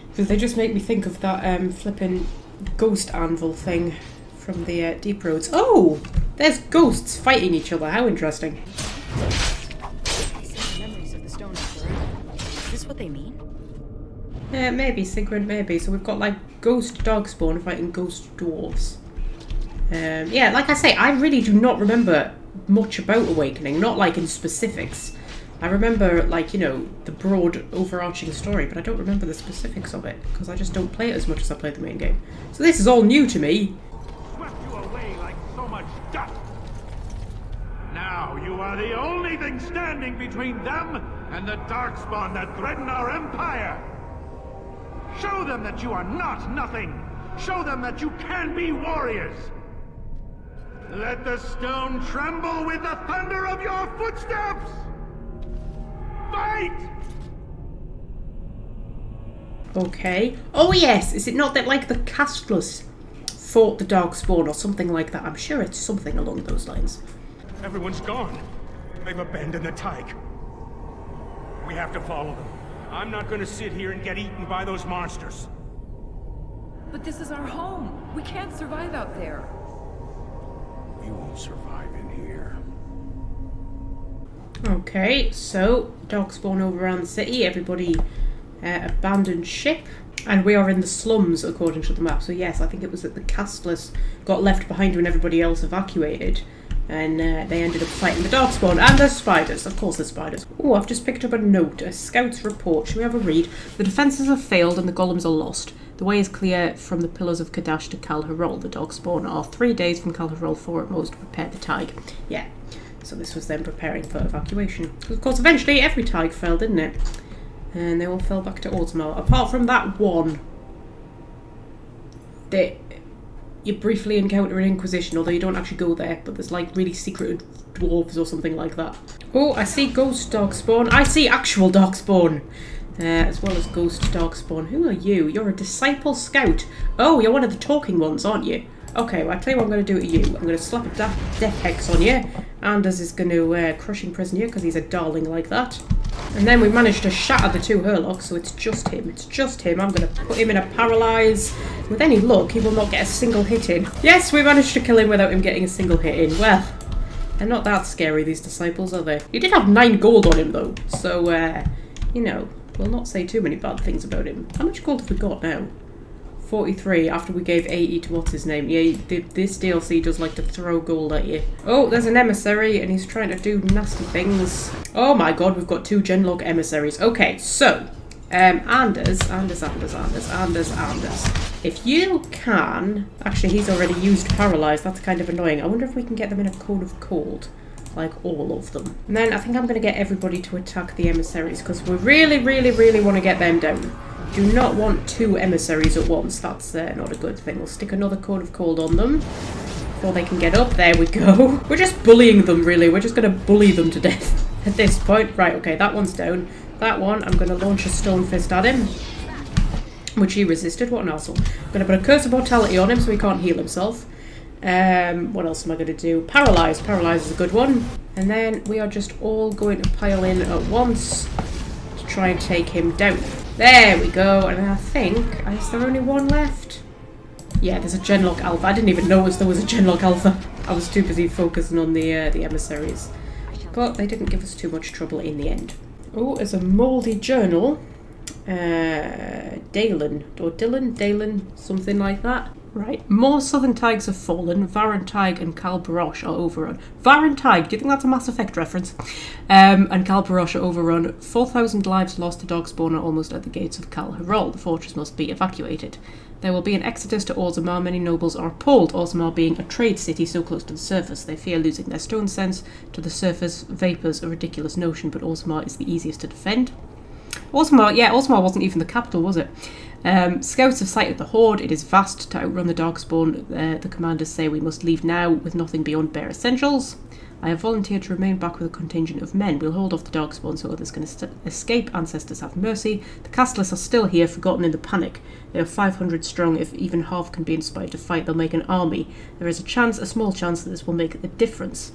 because they just make me think of that flipping ghost anvil thing from the Deep Roads. Oh! There's ghosts fighting each other. How interesting. Memories of the stone emperor. Is this what they mean? Maybe, Sigrid, maybe. So we've got, like, ghost Darkspawn fighting ghost dwarves. Yeah, like I say, I really do not remember much about Awakening. Not, like, in specifics. I remember, like, you know, the broad overarching story, but I don't remember the specifics of it, because I just don't play it as much as I played the main game. So this is all new to me. Now you are the only thing standing between them and the Darkspawn that threaten our empire! Show them that you are not nothing! Show them that you can be warriors! Let the stone tremble with the thunder of your footsteps! Fight! Okay. Oh yes! Is it not that, like, the Castless fought the Darkspawn or something like that? I'm sure it's something along those lines. Everyone's gone. They've abandoned the Tyke. We have to follow them. I'm not going to sit here and get eaten by those monsters. But this is our home. We can't survive out there. We won't survive in here. Okay, so Darkspawn over around the city. Everybody abandoned ship. And we are in the slums, according to the map. So yes, I think it was that the Castless got left behind when everybody else evacuated. And they ended up fighting the Darkspawn. And there's spiders. Of course there's spiders. Oh, I've just picked up a note. A scout's report. Shall we have a read? The defences have failed and the golems are lost. The way is clear from the pillars of Kadash to Calherol. The Darkspawn are 3 days from Calherol, 4 at most, to prepare the Tig. Yeah. So this was them preparing for evacuation. Of course, eventually every Tig fell, didn't it? And they all fell back to Orzammar. Apart from that one. You briefly encounter an Inquisition, although you don't actually go there, but there's like really secret dwarves or something like that. Oh, I see Ghost Darkspawn. I see actual Darkspawn. As well as Ghost Darkspawn. Who are you? You're a Disciple Scout. Oh, you're one of the talking ones, aren't you? Okay, well, I tell you what I'm going to do to you. I'm going to slap a Death Hex on you. Anders is going to crushing prison you because he's a darling like that. And then we managed to shatter the 2 Hurlocks, so it's just him. It's just him. I'm going to put him in a paralyze. With any luck, he will not get a single hit in. Yes, we managed to kill him without him getting a single hit in. Well, they're not that scary, these disciples, are they? He did have 9 gold on him, though. So, you know, we'll not say too many bad things about him. How much gold have we got now? 43 after we gave 80 to what's his name. Yeah, this DLC does like to throw gold at you. Oh, there's an emissary and he's trying to do nasty things. Oh my god, we've got 2 Genlog emissaries. Okay, so Anders. If you can... Actually, he's already used Paralyze. That's kind of annoying. I wonder if we can get them in a Code of Cold. Like, all of them. And then I think I'm going to get everybody to attack the emissaries because we really, really, really want to get them down. Do not want 2 emissaries at once. That's not a good thing. We'll stick another Code of Cold on them before they can get up. There we go. We're just bullying them, really. We're just going to bully them to death at this point. Right, okay, that one's down. That one, I'm going to launch a Stone Fist at him, which he resisted. What an arsehole. I'm going to put a Curse of Mortality on him so he can't heal himself. What else am I going to do? Paralyze. Paralyze is a good one. And then we are just all going to pile in at once to try and take him down. There we go. And I think, is there only one left? Yeah, there's a Genlock Alpha. I didn't even notice there was a Genlock Alpha. I was too busy focusing on the emissaries. But they didn't give us too much trouble in the end. Oh, there's a mouldy journal. Dalen, something like that. Right, more Southern Tigers have fallen. Varentig and Kalbarosh are overrun. Varentig, do you think that's a Mass Effect reference? And Kalbarosh are overrun. 4,000 lives lost to Darkspawn are almost at the gates of Kal Harol. The fortress must be evacuated. There will be an exodus to Orzammar. Many nobles are appalled, Orzammar being a trade city so close to the surface. They fear losing their stone sense to the surface vapours, a ridiculous notion, but Orzammar is the easiest to defend. Orzammar wasn't even the capital, was it? Scouts have sighted the Horde. It is vast to outrun the Darkspawn. The commanders say we must leave now with nothing beyond bare essentials. I have volunteered to remain back with a contingent of men. We'll hold off the Darkspawn so others can escape. Ancestors have mercy. The castless are still here, forgotten in the panic. They are 500 strong. If even half can be inspired to fight, they'll make an army. There is a small chance that this will make a difference.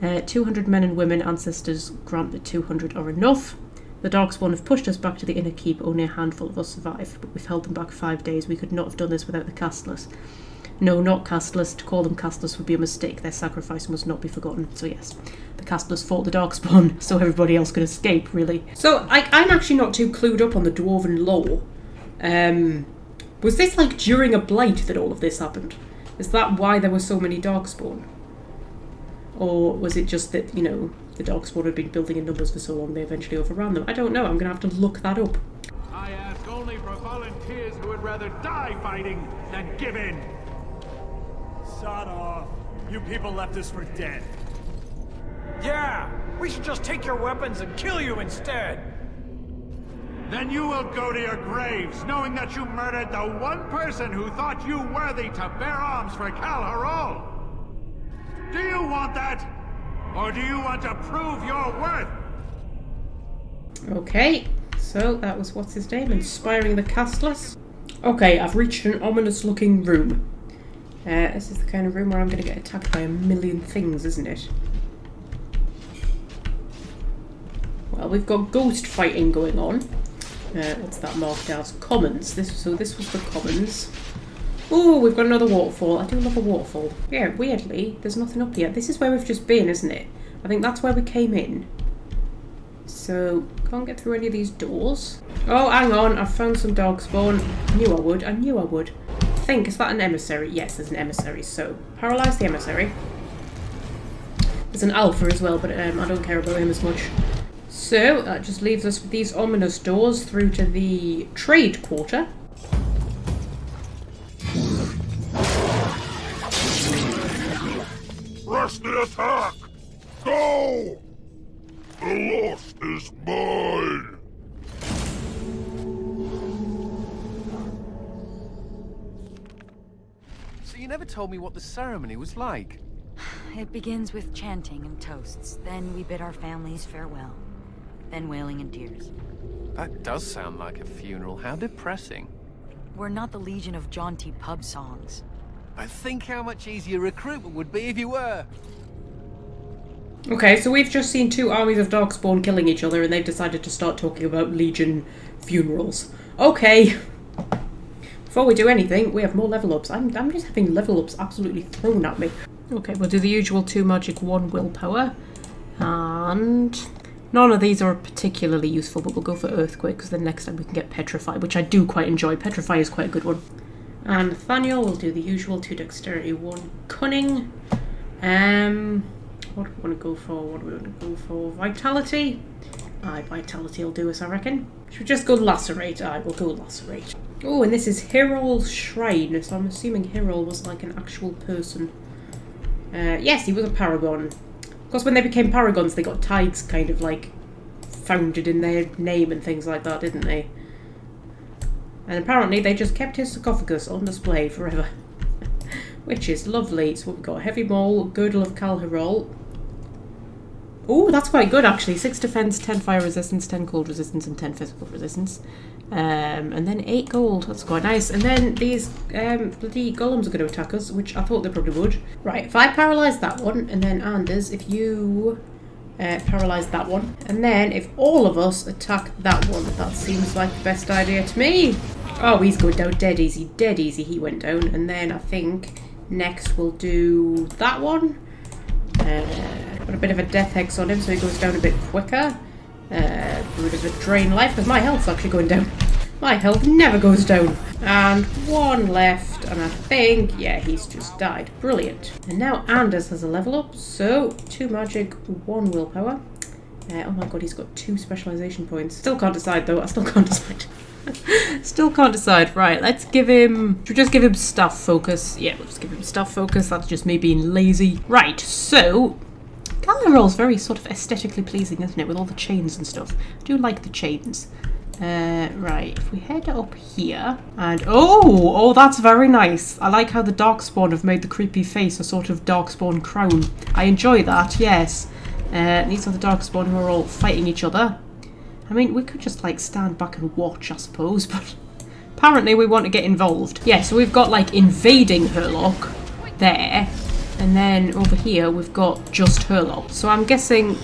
200 men and women. Ancestors grant that 200 are enough. The Darkspawn have pushed us back to the inner keep. Only a handful of us survive, but we've held them back 5 days. We could not have done this without the castless. No, not castless. To call them castless would be a mistake. Their sacrifice must not be forgotten. So yes, the castless fought the Darkspawn so everybody else could escape, really. So I'm actually not too clued up on the Dwarven lore. Was this like during a blight that all of this happened? Is that why there were so many Darkspawn? Or was it just that, you know, the Darkspawn had been building in numbers for so long they eventually overran them? I don't know. I'm going to have to look that up. I ask only for volunteers who would rather die fighting than give in. Sod off. You people left us for dead. Yeah, we should just take your weapons and kill you instead. Then you will go to your graves, knowing that you murdered the one person who thought you worthy to bear arms for Kal Harol. Do you want that? Or do you want to prove your worth? Okay, so that was what's his name, inspiring the castless. Okay, I've reached an ominous looking room. This is the kind of room where I'm going to get attacked by a million things, isn't it? Well, we've got ghost fighting going on. What's that marked as? Commons. This was the commons. Oh, we've got another waterfall. I do love a waterfall. Yeah, weirdly, there's nothing up here. This is where we've just been, isn't it? I think that's where we came in. So, can't get through any of these doors. Oh, hang on. I've found some Darkspawn. I knew I would. I think, is that an emissary? Yes, there's an emissary. So, paralyze the emissary. There's an alpha as well, but I don't care about him as much. So, that just leaves us with these ominous doors through to the trade quarter. Press the attack! Go! The lost is mine! So you never told me what the ceremony was like. It begins with chanting and toasts. Then we bid our families farewell. Then wailing and tears. That does sound like a funeral. How depressing. We're not the legion of jaunty pub songs. I think how much easier recruitment would be if you were. Okay, so we've just seen two armies of Darkspawn killing each other and they've decided to start talking about Legion funerals. Okay. Before we do anything, we have more level ups. I'm just having level ups absolutely thrown at me. Okay, we'll do the usual 2 magic, 1 willpower. And none of these are particularly useful, but we'll go for Earthquake because then next time we can get Petrify, which I do quite enjoy. Petrify is quite a good one. And Nathaniel will do the usual 2 dexterity, 1 cunning. What do we want to go for? Vitality? Aye, vitality will do us, I reckon. Should we just go lacerate? Aye, we'll go lacerate. Oh, and this is Hirol's Shrine, so I'm assuming Hirol was like an actual person. Yes, he was a paragon. Of course, when they became paragons, they got tides kind of like founded in their name and things like that, didn't they? And apparently they just kept his sarcophagus on display forever. Which is lovely. So we've got Heavy Maul, Girdle of Kal Harol. Oh, that's quite good actually. 6 defense, 10 fire resistance, 10 cold resistance, and 10 physical resistance. And then 8 gold. That's quite nice. And then these bloody golems are going to attack us, which I thought they probably would. Right, if I paralyse that one, and then Anders, if you paralyze that one. And then if all of us attack that one, that seems like the best idea to me. Oh, he's going down dead easy, he went down. And then I think next we'll do that one. Got a bit of a death hex on him so he goes down a bit quicker. Brood of a drain life, because my health's actually going down. My health never goes down. And one left, and I think, yeah, he's just died. Brilliant. And now Anders has a level up, so 2 magic, 1 willpower. Oh my god, he's got 2 specialization points. Still can't decide though, I still can't decide. Still can't decide. Right, let's give him... Should we just give him staff focus? Yeah, we'll just give him staff focus. That's just me being lazy. Right, so... Calharol's very sort of aesthetically pleasing, isn't it? With all the chains and stuff. I do like the chains. Right, if we head up here, and oh, that's very nice. I like how the Darkspawn have made the creepy face a sort of Darkspawn crown. I enjoy that, yes. These are the Darkspawn who are all fighting each other. I mean, we could just like stand back and watch, I suppose, but apparently we want to get involved. Yeah, so we've got like invading Herlock there, and then over here we've got just Herlock. So I'm guessing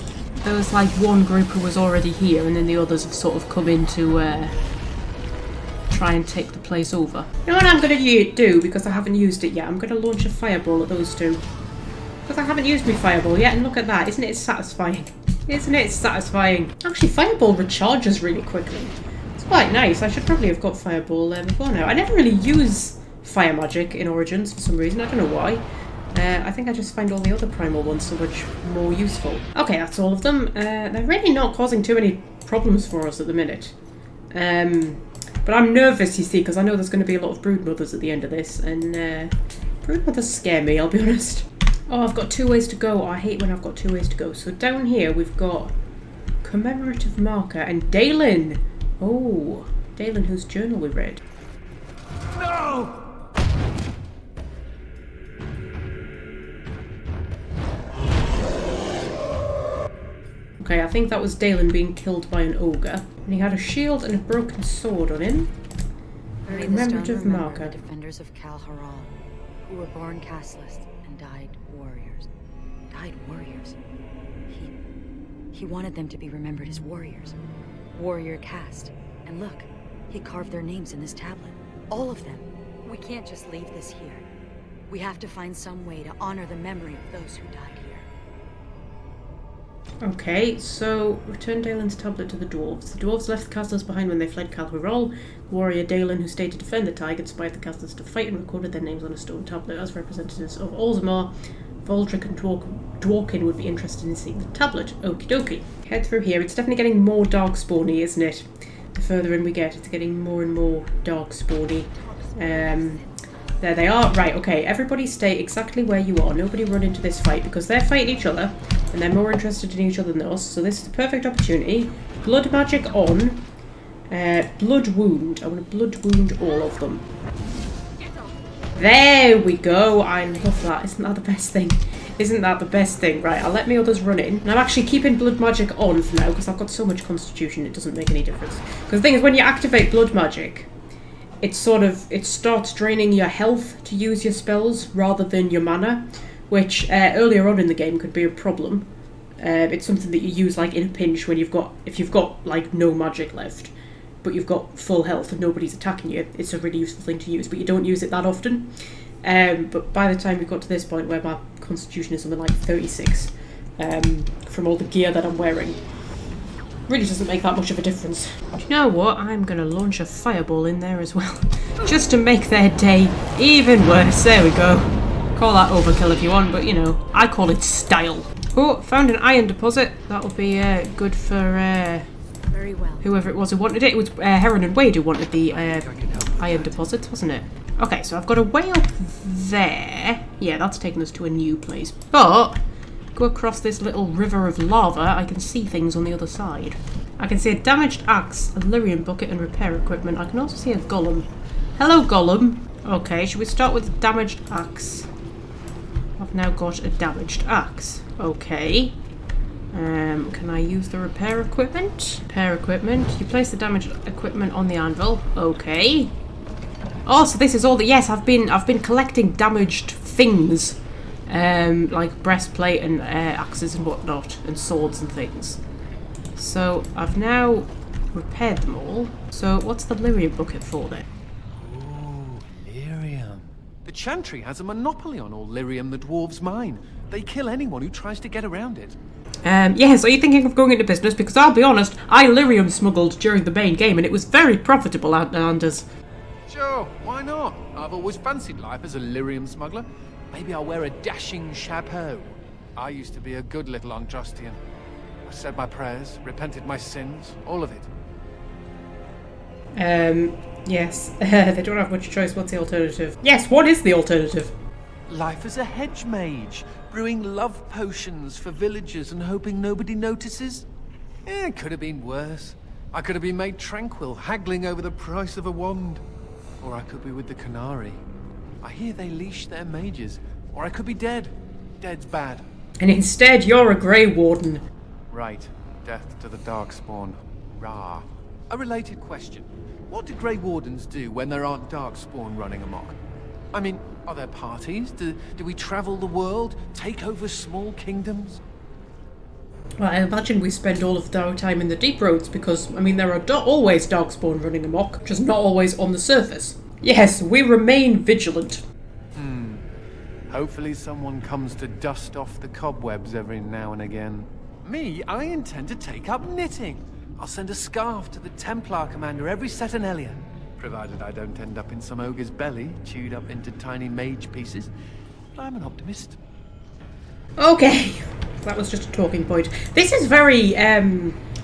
there was like one group who was already here, and then the others have sort of come in to try and take the place over. You know what I'm going to do, because I haven't used it yet? I'm going to launch a fireball at those two. Because I haven't used my fireball yet, and look at that. Isn't it satisfying? Isn't it satisfying? Actually, fireball recharges really quickly. It's quite nice. I should probably have got fireball before now. I never really use fire magic in Origins for some reason. I don't know why. I think I just find all the other primal ones so much more useful. Okay, that's all of them. They're really not causing too many problems for us at the minute. But I'm nervous, you see, because I know there's going to be a lot of broodmothers at the end of this, and broodmothers scare me, I'll be honest. Oh, I've got 2 ways to go. I hate when I've got 2 ways to go. So down here we've got commemorative marker and Dalen. Oh, Dalen, whose journal we read. No! Okay, I think that was Dalen being killed by an ogre. And he had a shield and a broken sword on him. Commemorative marker. The defenders of Calharol, who were born casteless and died warriors. Died warriors. He wanted them to be remembered as warriors. Warrior caste. And look, he carved their names in this tablet. All of them. We can't just leave this here. We have to find some way to honor the memory of those who died here. Okay, so return Dalen's tablet to the dwarves. The dwarves left the castles behind when they fled Calharol. The warrior Dalen, who stayed to defend the Tig, inspired the castles to fight and recorded their names on a stone tablet. As representatives of Orzammar, Voldrick and Dworkin would be interested in seeing the tablet. Okie dokie. Head through here. It's definitely getting more Darkspawny, isn't it? The further in we get, it's getting more and more Darkspawny. There they are. Right, okay, everybody stay exactly where you are. Nobody run into this fight, because they're fighting each other, and they're more interested in each other than us, so this is the perfect opportunity. Blood magic on. Blood wound. I want to blood wound all of them. There we go. I love that. Isn't that the best thing? Isn't that the best thing? Right, I'll let my others run in. And I'm actually keeping blood magic on for now, because I've got so much constitution it doesn't make any difference. Because the thing is, when you activate blood magic, it starts draining your health to use your spells rather than your mana, which earlier on in the game could be a problem. It's something that you use like in a pinch when if you've got like no magic left, but you've got full health and nobody's attacking you. It's a really useful thing to use, but you don't use it that often. But by the time we've got to this point where my constitution is something like 36, from all the gear that I'm wearing, really doesn't make that much of a difference. Do you know what? I'm going to launch a fireball in there as well. Just to make their day even worse. There we go. Call that overkill if you want, but you know, I call it style. Oh, found an iron deposit. That'll be good for Very well. Whoever it was who wanted it. It was Heron and Wade who wanted the iron deposits, wasn't it? Okay, so I've got a way up there. Yeah, that's taking us to a new place. But go across this little river of lava, I can see things on the other side. I can see a damaged axe, a lyrium bucket and repair equipment. I can also see a golem. Hello, golem. Okay, should we start with the damaged axe? I've now got a damaged axe. Okay. Can I use the repair equipment? Repair equipment. You place the damaged equipment on the anvil. Okay. Oh, so this is all the... Yes, I've been collecting damaged things like breastplate and axes and whatnot, and swords and things. So I've now repaired them all. So what's the lyrium bucket for then? Ooh, lyrium. The Chantry has a monopoly on all lyrium the dwarves mine. They kill anyone who tries to get around it. Yes, are you thinking of going into business? Because I'll be honest, I lyrium smuggled during the main game and it was very profitable, Anders. Sure, why not? I've always fancied life as a lyrium smuggler. Maybe I'll wear a dashing chapeau. I used to be a good little Androstian. I said my prayers, repented my sins, all of it. Yes. They don't have much choice. What's the alternative? Yes, what is the alternative? Life as a hedge mage, brewing love potions for villagers and hoping nobody notices. It could have been worse. I could have been made tranquil, haggling over the price of a wand. Or I could be with the Canary. I hear they leash their mages. Or I could be dead. Dead's bad. And instead, you're a Grey Warden. Right. Death to the Darkspawn. Rah. A related question. What do Grey Wardens do when there aren't Darkspawn running amok? I mean, are there parties? Do we travel the world? Take over small kingdoms? Well, I imagine we spend all of our time in the deep roads because, I mean, there are always Darkspawn running amok, just not always on the surface. Yes, we remain vigilant. Hopefully someone comes to dust off the cobwebs every now and again. Me, I intend to take up knitting. I'll send a scarf to the Templar commander every Saturnalia, provided I don't end up in some ogre's belly, chewed up into tiny mage pieces. But I'm an optimist. Okay, that was just a talking point. This is very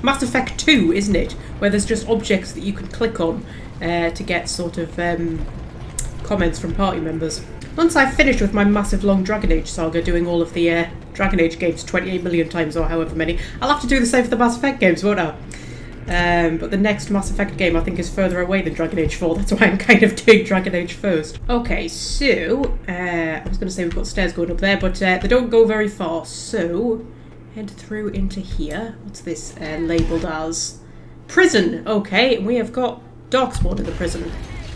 Mass Effect 2, isn't it? Where there's just objects that you can click on to get sort of comments from party members. Once I've finished with my massive long Dragon Age saga, doing all of the Dragon Age games 28 million times or however many, I'll have to do the same for the Mass Effect games, won't I? But the next Mass Effect game I think is further away than Dragon Age 4, that's why I'm kind of doing Dragon Age first. Okay, so, I was going to say we've got stairs going up there, but they don't go very far, so head through into here. What's this labelled as? Prison! Okay, we have got Darkspawn in the prison.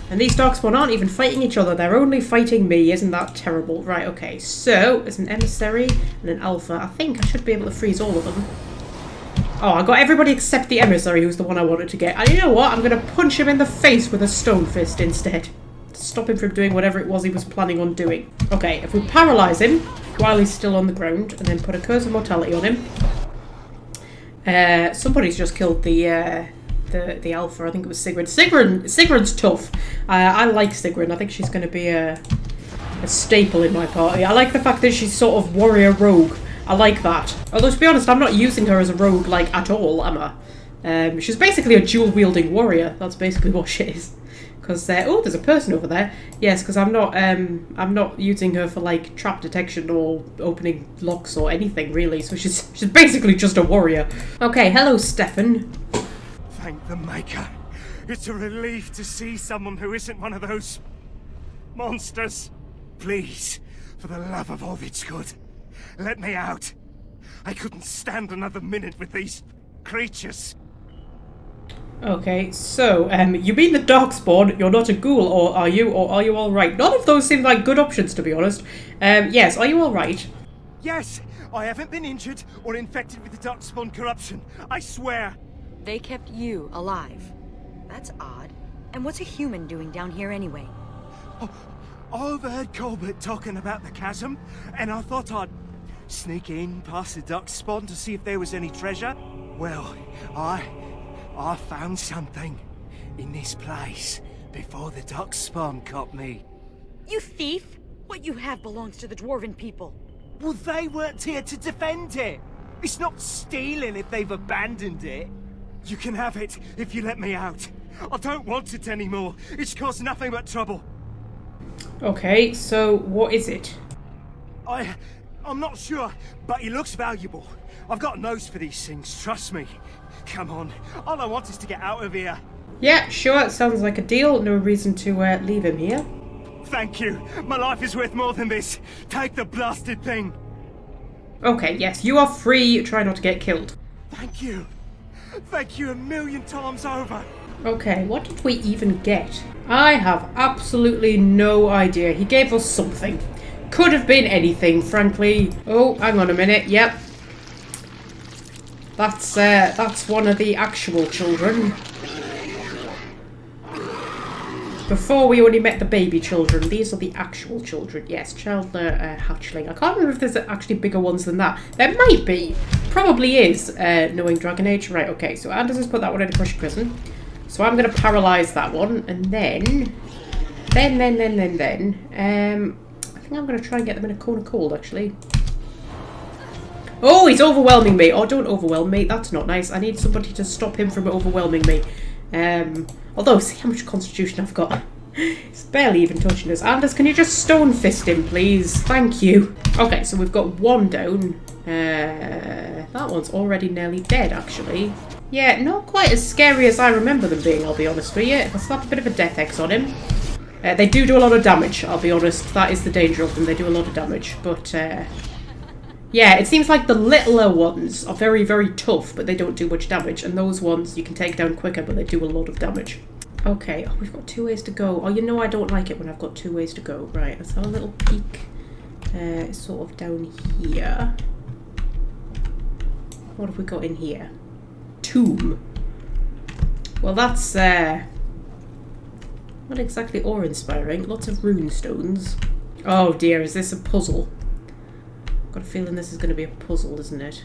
And these Darkspawn aren't even fighting each other, they're only fighting me, isn't that terrible? Right, okay, so, there's an emissary and an alpha. I think I should be able to freeze all of them. Oh, I got everybody except the emissary, who's the one I wanted to get. And you know what? I'm going to punch him in the face with a stone fist instead. To stop him from doing whatever it was he was planning on doing. Okay, if we paralyse him while he's still on the ground, and then put a curse of mortality on him. Somebody's just killed the alpha. I think it was Sigrun. Sigrun's tough. I like Sigrun. I think she's going to be a staple in my party. I like the fact that she's sort of warrior rogue. I like that. Although, to be honest, I'm not using her as a rogue, like, at all, am I? She's basically a dual-wielding warrior. That's basically what she is. Because, oh, there's a person over there. Yes, because I'm not using her for, like, trap detection or opening locks or anything, really. So she's basically just a warrior. Okay, hello, Stefan. Thank the Maker. It's a relief to see someone who isn't one of those monsters. Please, for the love of all that's good, let me out. I couldn't stand another minute with these creatures. Okay, so, you mean the Darkspawn, you're not a ghoul, or are you alright? None of those seem like good options, to be honest. Yes, are you alright? Yes, I haven't been injured or infected with the Darkspawn corruption, I swear. They kept you alive. That's odd. And what's a human doing down here anyway? Oh, I overheard Colbert talking about the chasm, and I thought I'd sneak in past the Darkspawn to see if there was any treasure. Well, I found something in this place before the Darkspawn caught me. You thief! What you have belongs to the Dwarven people. Well, they weren't here to defend it. It's not stealing if they've abandoned it. You can have it if you let me out. I don't want it anymore. It's caused nothing but trouble. Okay, so what is it? I'm not sure, but it looks valuable. I've got a nose for these things, trust me. Come on, all I want is to get out of here. Yeah, sure, it sounds like a deal. No reason to leave him here. Thank you. My life is worth more than this. Take the blasted thing. Okay, yes, you are free. Try not to get killed. Thank you. Thank you a million times over. Okay, what did we even get? I have absolutely no idea. He gave us something. Could have been anything, frankly. Oh, hang on a minute. Yep. That's one of the actual children. Before we only met the baby children, these are the actual children. Yes, Chandler hatchling. I can't remember if there's actually bigger ones than that. There might be. Probably is, knowing Dragon Age. Right, okay, so Anders has put that one in a crush prison. So I'm going to paralyse that one, and then... I think I'm going to try and get them in a cone of cold, actually. Oh, he's overwhelming me. Oh, don't overwhelm me. That's not nice. I need somebody to stop him from overwhelming me. Although, see how much constitution I've got. It's barely even touching us. Anders, can you just stone fist him, please? Thank you. Okay, so we've got one down. That one's already nearly dead, actually. Yeah, not quite as scary as I remember them being, I'll be honest with you. I slapped a bit of a death X on him. They do a lot of damage, I'll be honest. That is the danger of them. They do a lot of damage. But, yeah, it seems like the littler ones are very, very tough, but they don't do much damage. And those ones you can take down quicker, but they do a lot of damage. Okay, oh, we've got 2 ways to go. Oh, you know I don't like it when I've got 2 ways to go. Right, let's have a little peek. Sort of down here. What have we got in here? Tomb. Well, that's not exactly awe-inspiring. Lots of rune stones. Oh dear, is this a puzzle? Got a feeling this is going to be a puzzle, isn't it?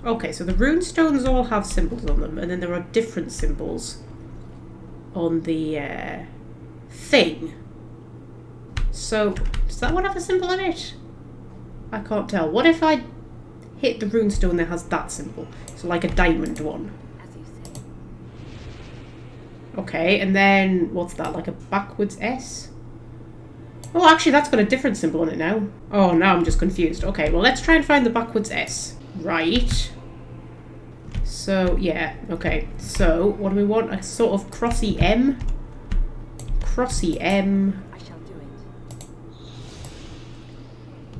Okay, so the rune stones all have symbols on them, and then there are different symbols on the thing. So, does that one have a symbol on it? I can't tell. What if I hit the rune stone that has that symbol? So like a diamond one. Okay, and then what's that? Like a backwards S? Oh, actually that's got a different symbol on it now. Oh, now I'm just confused. Okay, well let's try and find the backwards S. Right. So, yeah, okay. So, what do we want? A sort of crossy M? Crossy M. I shall do it.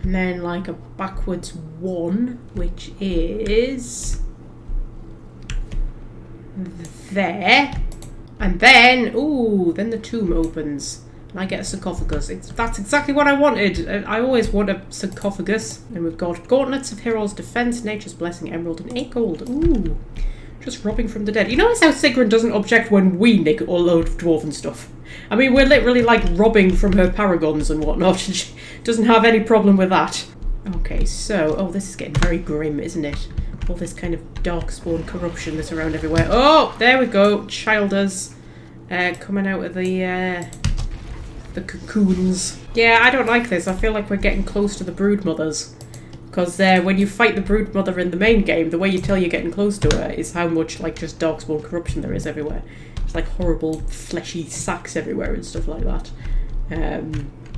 And then like a backwards 1, which is... there. And then, ooh, then the tomb opens. And I get a sarcophagus. That's exactly what I wanted. I always want a sarcophagus. And we've got Gauntlets of Heroes, Defense, Nature's Blessing, Emerald, and 8 gold. Ooh. Just robbing from the dead. You notice how Sigrun doesn't object when we nick a load of dwarven stuff? I mean, we're literally like robbing from her paragons and whatnot. She doesn't have any problem with that. Okay, so... oh, this is getting very grim, isn't it? All this kind of Darkspawn corruption that's around everywhere. Oh, there we go. Childers coming out of the cocoons. Yeah, I don't like this. I feel like we're getting close to the Broodmothers. Because when you fight the Broodmother in the main game, the way you tell you're getting close to her is how much like just Darkspawn corruption there is everywhere. It's like horrible fleshy sacks everywhere and stuff like that.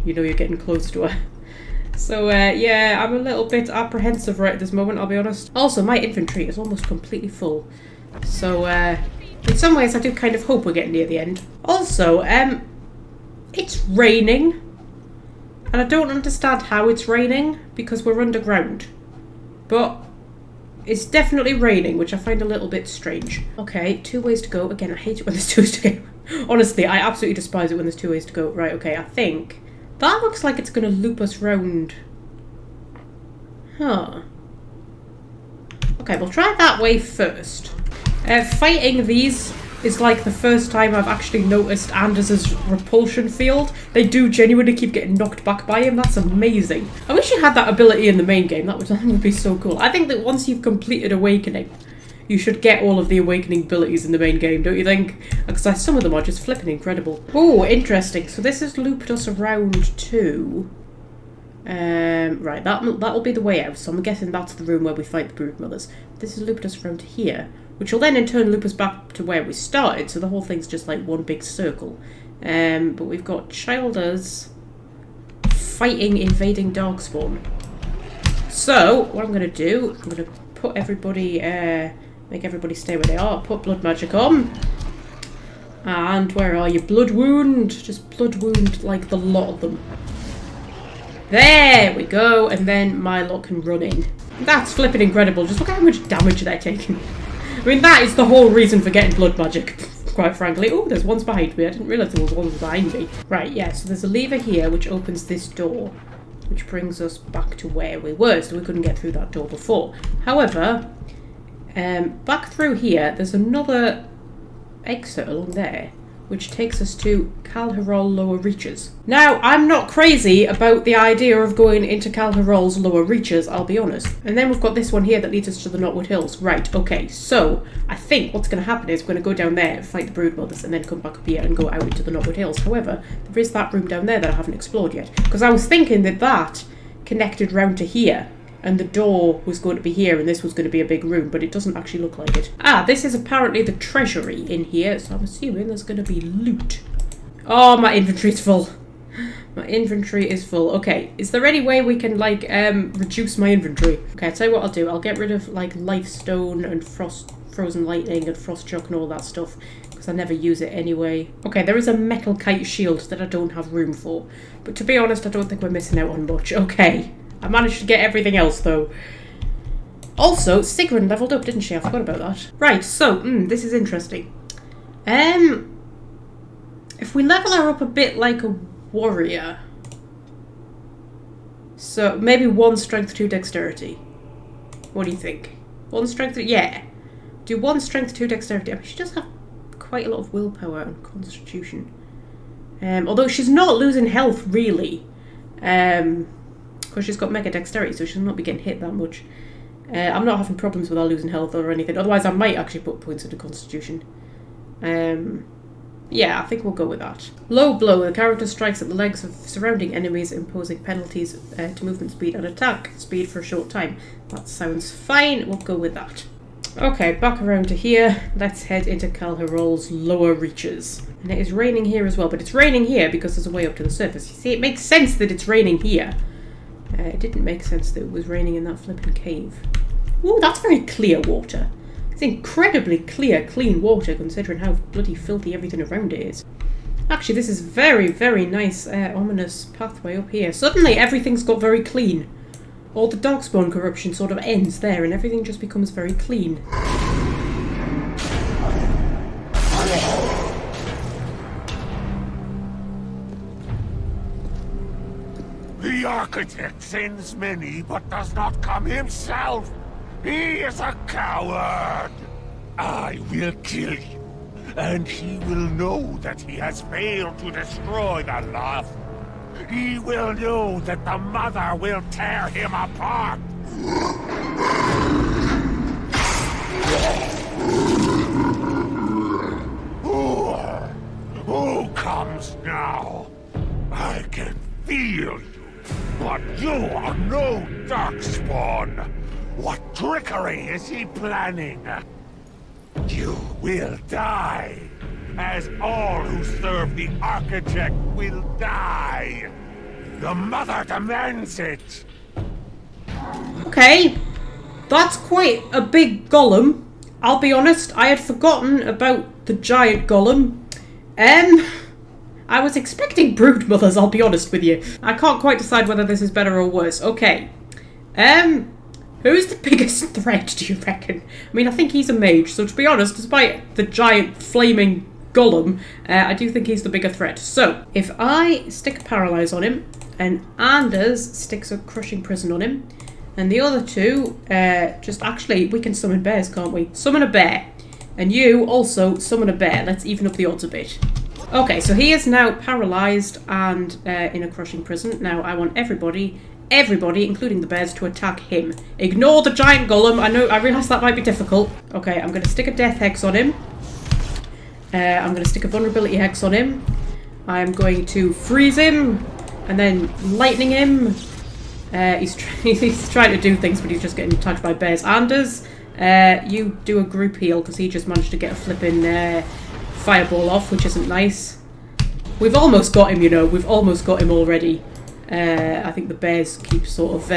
You know you're getting close to her. So, yeah, I'm a little bit apprehensive right at this moment, I'll be honest. Also, my inventory is almost completely full. So, in some ways, I do kind of hope we're getting near the end. Also, it's raining. And I don't understand how it's raining, because we're underground. But it's definitely raining, which I find a little bit strange. Okay, 2 ways to go. Again, I hate it when there's 2 ways to go. Honestly, I absolutely despise it when there's 2 ways to go. Right, okay, I think... that looks like it's going to loop us round. Huh. Okay, we'll try that way first. Fighting these is like the first time I've actually noticed Anders' repulsion field. They do genuinely keep getting knocked back by him. That's amazing. I wish you had that ability in the main game. That would be so cool. I think that once you've completed Awakening, you should get all of the Awakening abilities in the main game, don't you think? Because some of them are just flipping incredible. Oh, interesting. So this has looped us around too. Right, that'll be the way out. So I'm guessing that's the room where we fight the Broodmothers. This has looped us around here, which will then in turn loop us back to where we started. So the whole thing's just like one big circle. But we've got Childers fighting invading Darkspawn. So what I'm going to do, I'm going to put everybody... make everybody stay where they are. Put blood magic on. And where are you? Blood wound. Just blood wound like the lot of them. There we go. And then Milo can run in. That's flipping incredible. Just look at how much damage they're taking. I mean, that is the whole reason for getting blood magic, quite frankly. Oh, there's ones behind me. I didn't realise there was ones behind me. Right, yeah. So there's a lever here which opens this door. which brings us back to where we were, so we couldn't get through that door before. However, back through here, there's another exit along there, which takes us to Calharol Lower Reaches. Now, I'm not crazy about the idea of going into Calharol's Lower Reaches, I'll be honest. And then we've got this one here that leads us to the Knotwood Hills. Right, okay, so I think what's going to happen is we're going to go down there, fight the Broodmothers, and then come back up here and go out into the Knotwood Hills. However, there is that room down there that I haven't explored yet. Because I was thinking that that connected round to here, and the door was going to be here, and this was going to be a big room, but it doesn't actually look like it. Ah, this is apparently the treasury in here, so I'm assuming there's going to be loot. Oh, my inventory's full. My inventory is full. Okay, is there any way we can, like, reduce my inventory? Okay, I'll tell you what I'll do. I'll get rid of, like, Lifestone and Frozen Lightning and Frost Chuck and all that stuff, because I never use it anyway. Okay, there is a Metal Kite Shield that I don't have room for, but to be honest, I don't think we're missing out on much. Okay. I managed to get everything else, though. Also, Sigrun leveled up, didn't she? I forgot about that. Right, so, this is interesting. If we level her up a bit like a warrior... So, maybe 1 strength, 2 dexterity. What do you think? 1 strength, yeah. Do 1 strength, 2 dexterity. I mean, she does have quite a lot of willpower and constitution. Although she's not losing health, really. Because she's got mega dexterity, so she'll not be getting hit that much. I'm not having problems with her losing health or anything. Otherwise, I might actually put points into constitution. Yeah, I think we'll go with that. Low blow. The character strikes at the legs of surrounding enemies, imposing penalties to movement speed and attack speed for a short time. That sounds fine. We'll go with that. Okay, back around to here. Let's head into Calharol's Lower Reaches. And it is raining here as well, but it's raining here because there's a way up to the surface. You see, it makes sense that it's raining here. It didn't make sense that it was raining in that flipping cave. Ooh, that's very clear water. It's incredibly clear, clean water, considering how bloody filthy everything around it is. Actually, this is very, very nice, ominous pathway up here. Suddenly, everything's got very clean. All the Darkspawn corruption sort of ends there, and everything just becomes very clean. The Architect sends many, but does not come himself. He is a coward. I will kill him, and he will know that he has failed to destroy the Loft. He will know that the Mother will tear him apart. Who comes now? I can feel you. But you are no Darkspawn! What trickery is he planning? You will die, as all who serve the Architect will die. The Mother demands it! Okay, that's quite a big golem. I'll be honest, I had forgotten about the giant golem. I was expecting Broodmothers, I'll be honest with you. I can't quite decide whether this is better or worse. Okay. Who's the biggest threat, do you reckon? I mean, I think he's a mage, so to be honest, despite the giant flaming golem, I do think he's the bigger threat. So, if I stick a paralyze on him, and Anders sticks a crushing prison on him, and the other two, just actually, we can summon bears, can't we? Summon a bear. And you also summon a bear. Let's even up the odds a bit. Okay, so he is now paralysed and in a crushing prison. Now, I want everybody, including the bears, to attack him. Ignore the giant golem. I realise that might be difficult. Okay, I'm going to stick a death hex on him. I'm going to stick a vulnerability hex on him. I'm going to freeze him and then lightning him. He's trying to do things, but he's just getting attacked by bears. Anders, you do a group heal because he just managed to get a flipping fireball off, which isn't nice. We've almost got him, you know. We've almost got him already. I think the bears keep sort of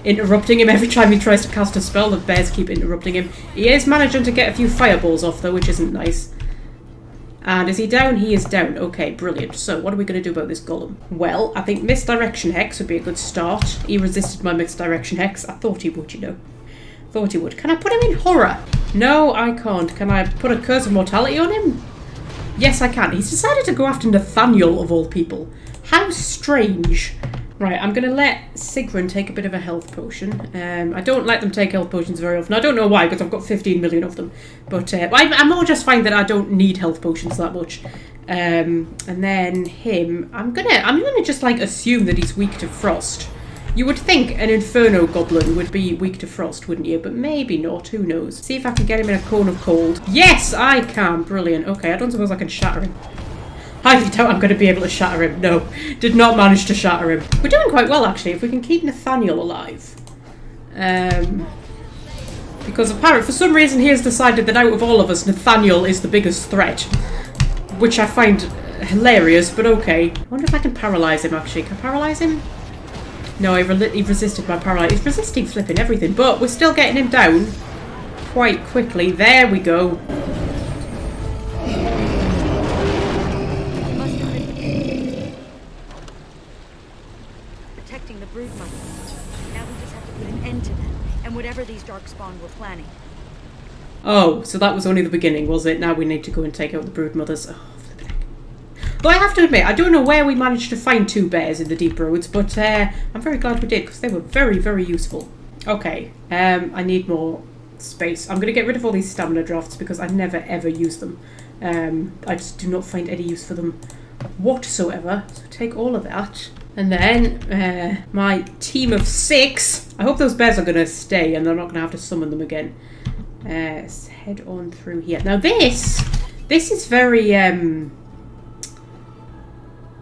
interrupting him every time he tries to cast a spell. The bears keep interrupting him. He is managing to get a few fireballs off, though, which isn't nice. And is he down? He is down. Okay, brilliant. So, what are we going to do about this golem? Well, I think Misdirection Hex would be a good start. He resisted my Misdirection Hex. I thought he would, you know. Thought he would. Can I put him in Horror? No, I can't. Can I put a Curse of Mortality on him? Yes, I can. He's decided to go after Nathaniel, of all people. How strange. Right, I'm going to let Sigrun take a bit of a health potion. I don't let them take health potions very often. I don't know why, because I've got 15 million of them. But I'm more just find that I don't need health potions that much. And then him, I'm gonna just like assume that he's weak to frost. You would think an Inferno Goblin would be weak to frost, wouldn't you? But maybe not, who knows. See if I can get him in a Cone of Cold. Yes, I can, brilliant. Okay, I don't suppose I can shatter him. Highly doubt I'm going to be able to shatter him. No, did not manage to shatter him. We're doing quite well, actually, if we can keep Nathaniel alive. Because apparently, for some reason, he has decided that out of all of us, Nathaniel is the biggest threat. Which I find hilarious, but okay. I wonder if I can paralyze him, actually. Can I paralyze him? No, he resisted my paralyze. He's resisting flipping everything, but we're still getting him down quite quickly. There we go. Protecting the brood mother. Now we just have to put an end to them and whatever these Darkspawn were planning. Oh, so that was only the beginning, was it? Now we need to go and take out the brood mothers. Oh, flipping heck. Though I have to admit, I don't know where we managed to find 2 bears in the deep roads, but I'm very glad we did, because they were very, very useful. Okay, I need more space. I'm going to get rid of all these stamina drafts, because I never, ever use them. I just do not find any use for them whatsoever. So take all of that. And then, my team of 6. I hope those bears are going to stay, and they're not going to have to summon them again. Let's head on through here. Now this is very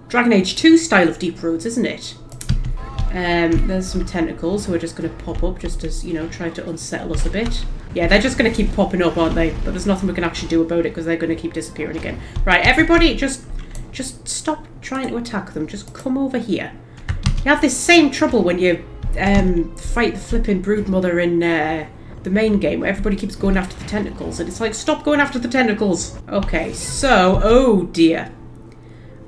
Dragon Age 2 style of deep roads, isn't it? There's some tentacles who are just going to pop up just as, you know, try to unsettle us a bit. Yeah, they're just going to keep popping up, aren't they? But there's nothing we can actually do about it because they're going to keep disappearing again. Right, everybody, just stop trying to attack them. Just come over here. You have this same trouble when you fight the flipping broodmother in the main game, where everybody keeps going after the tentacles, and it's like, stop going after the tentacles. Okay, so, oh dear,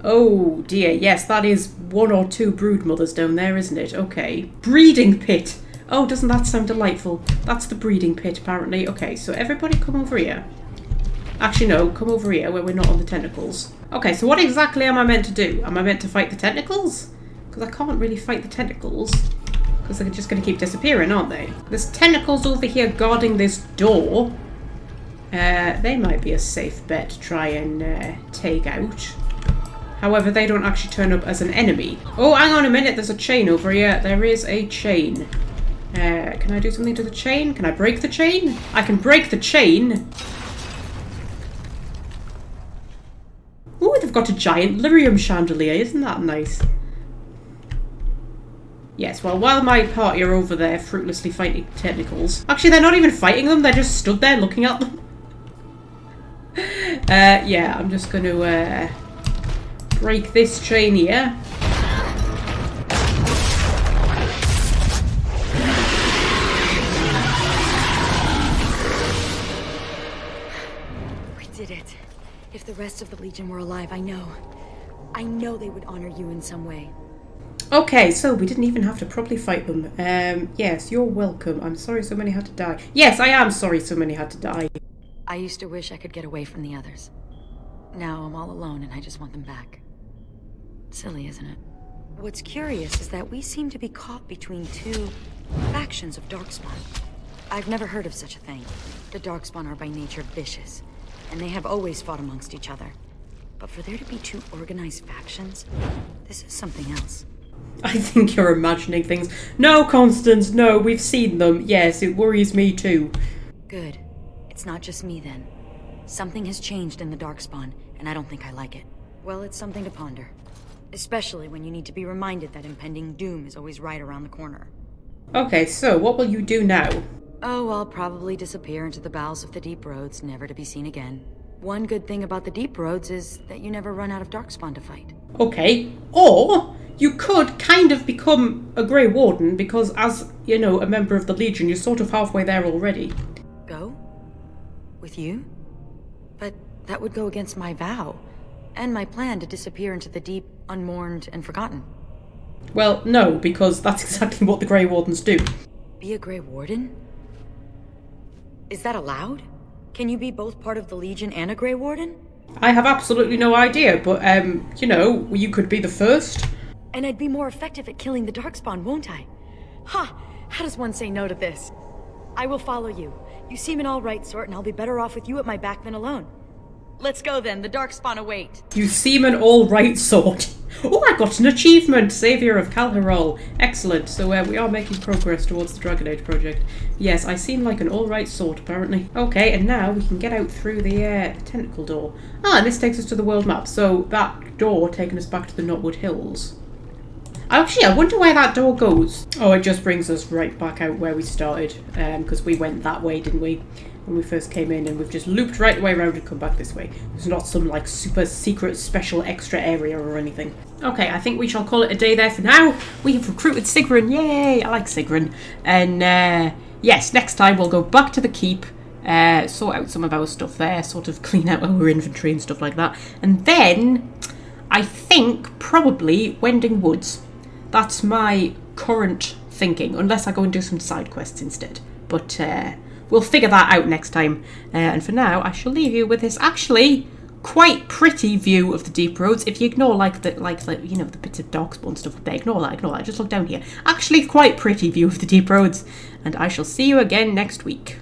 yes, that is 1 or 2 brood mothers down there, isn't it? Okay, breeding pit. Oh, doesn't that sound delightful? That's the breeding pit, apparently. Okay, so everybody come over here. Actually, no, come over here where we're not on the tentacles. Okay, so what exactly am I meant to do? Am I meant to fight the tentacles? Because I can't really fight the tentacles. Because they're just going to keep disappearing, aren't they? There's tentacles over here guarding this door. They might be a safe bet to try and take out. However, they don't actually turn up as an enemy. Oh, hang on a minute. There's a chain over here. There is a chain. Can I do something to the chain? Can I break the chain? I can break the chain. Ooh, they've got a giant lyrium chandelier. Isn't that nice? Yes, well, while my party are over there fruitlessly fighting tentacles... Actually, they're not even fighting them, they're just stood there looking at them. Yeah, I'm just going to break this chain here. We did it. If the rest of the Legion were alive, I know they would honor you in some way. Okay, so we didn't even have to properly fight them. Yes, you're welcome. I'm sorry so many had to die. Yes, I am sorry so many had to die. I used to wish I could get away from the others. Now I'm all alone and I just want them back. Silly, isn't it? What's curious is that we seem to be caught between 2 factions of Darkspawn. I've never heard of such a thing. The Darkspawn are by nature vicious, and they have always fought amongst each other. But for there to be 2 organized factions, this is something else. I think you're imagining things. No, Constance, no, we've seen them. Yes, it worries me too. Good. It's not just me then. Something has changed in the Darkspawn, and I don't think I like it. Well, it's something to ponder. Especially when you need to be reminded that impending doom is always right around the corner. Okay, so what will you do now? Oh, I'll probably disappear into the bowels of the deep roads, never to be seen again. One good thing about the deep roads is that you never run out of Darkspawn to fight. Okay, or you could kind of become a Grey Warden, because as, you know, a member of the Legion, you're sort of halfway there already. Go? With you? But that would go against my vow, and my plan to disappear into the deep, unmourned, and forgotten. Well, no, because that's exactly what the Grey Wardens do. Be a Grey Warden? Is that allowed? Can you be both part of the Legion and a Grey Warden? I have absolutely no idea, but, you know, you could be the first. And I'd be more effective at killing the Darkspawn, won't I? Ha! How does one say no to this? I will follow you. You seem an all-right sort, and I'll be better off with you at my back than alone. Let's go then, the Darkspawn await. You seem an all-right sort. Oh, I got an achievement! Saviour of Calharol. Excellent. So we are making progress towards the Dragon Age project. Yes, I seem like an all-right sort, apparently. Okay, and now we can get out through the tentacle door. Ah, and this takes us to the world map. So that door taking us back to the Knotwood Hills. Actually, I wonder where that door goes. Oh, it just brings us right back out where we started. Because we went that way, didn't we? When we first came in, and we've just looped right the way around and come back this way. There's not some like super secret special extra area or anything. Okay, I think we shall call it a day there for now. We have recruited Sigrun, yay! I like Sigrun. And yes, next time we'll go back to the keep, sort out some of our stuff there, sort of clean out our inventory and stuff like that. And then, I think, probably Wending Woods. That's my current thinking, unless I go and do some side quests instead. But we'll figure that out next time. And for now, I shall leave you with this actually quite pretty view of the Deep Roads. If you ignore like the you know, the bits of Darkspawn stuff up there, ignore that. Just look down here. Actually, quite pretty view of the Deep Roads. And I shall see you again next week.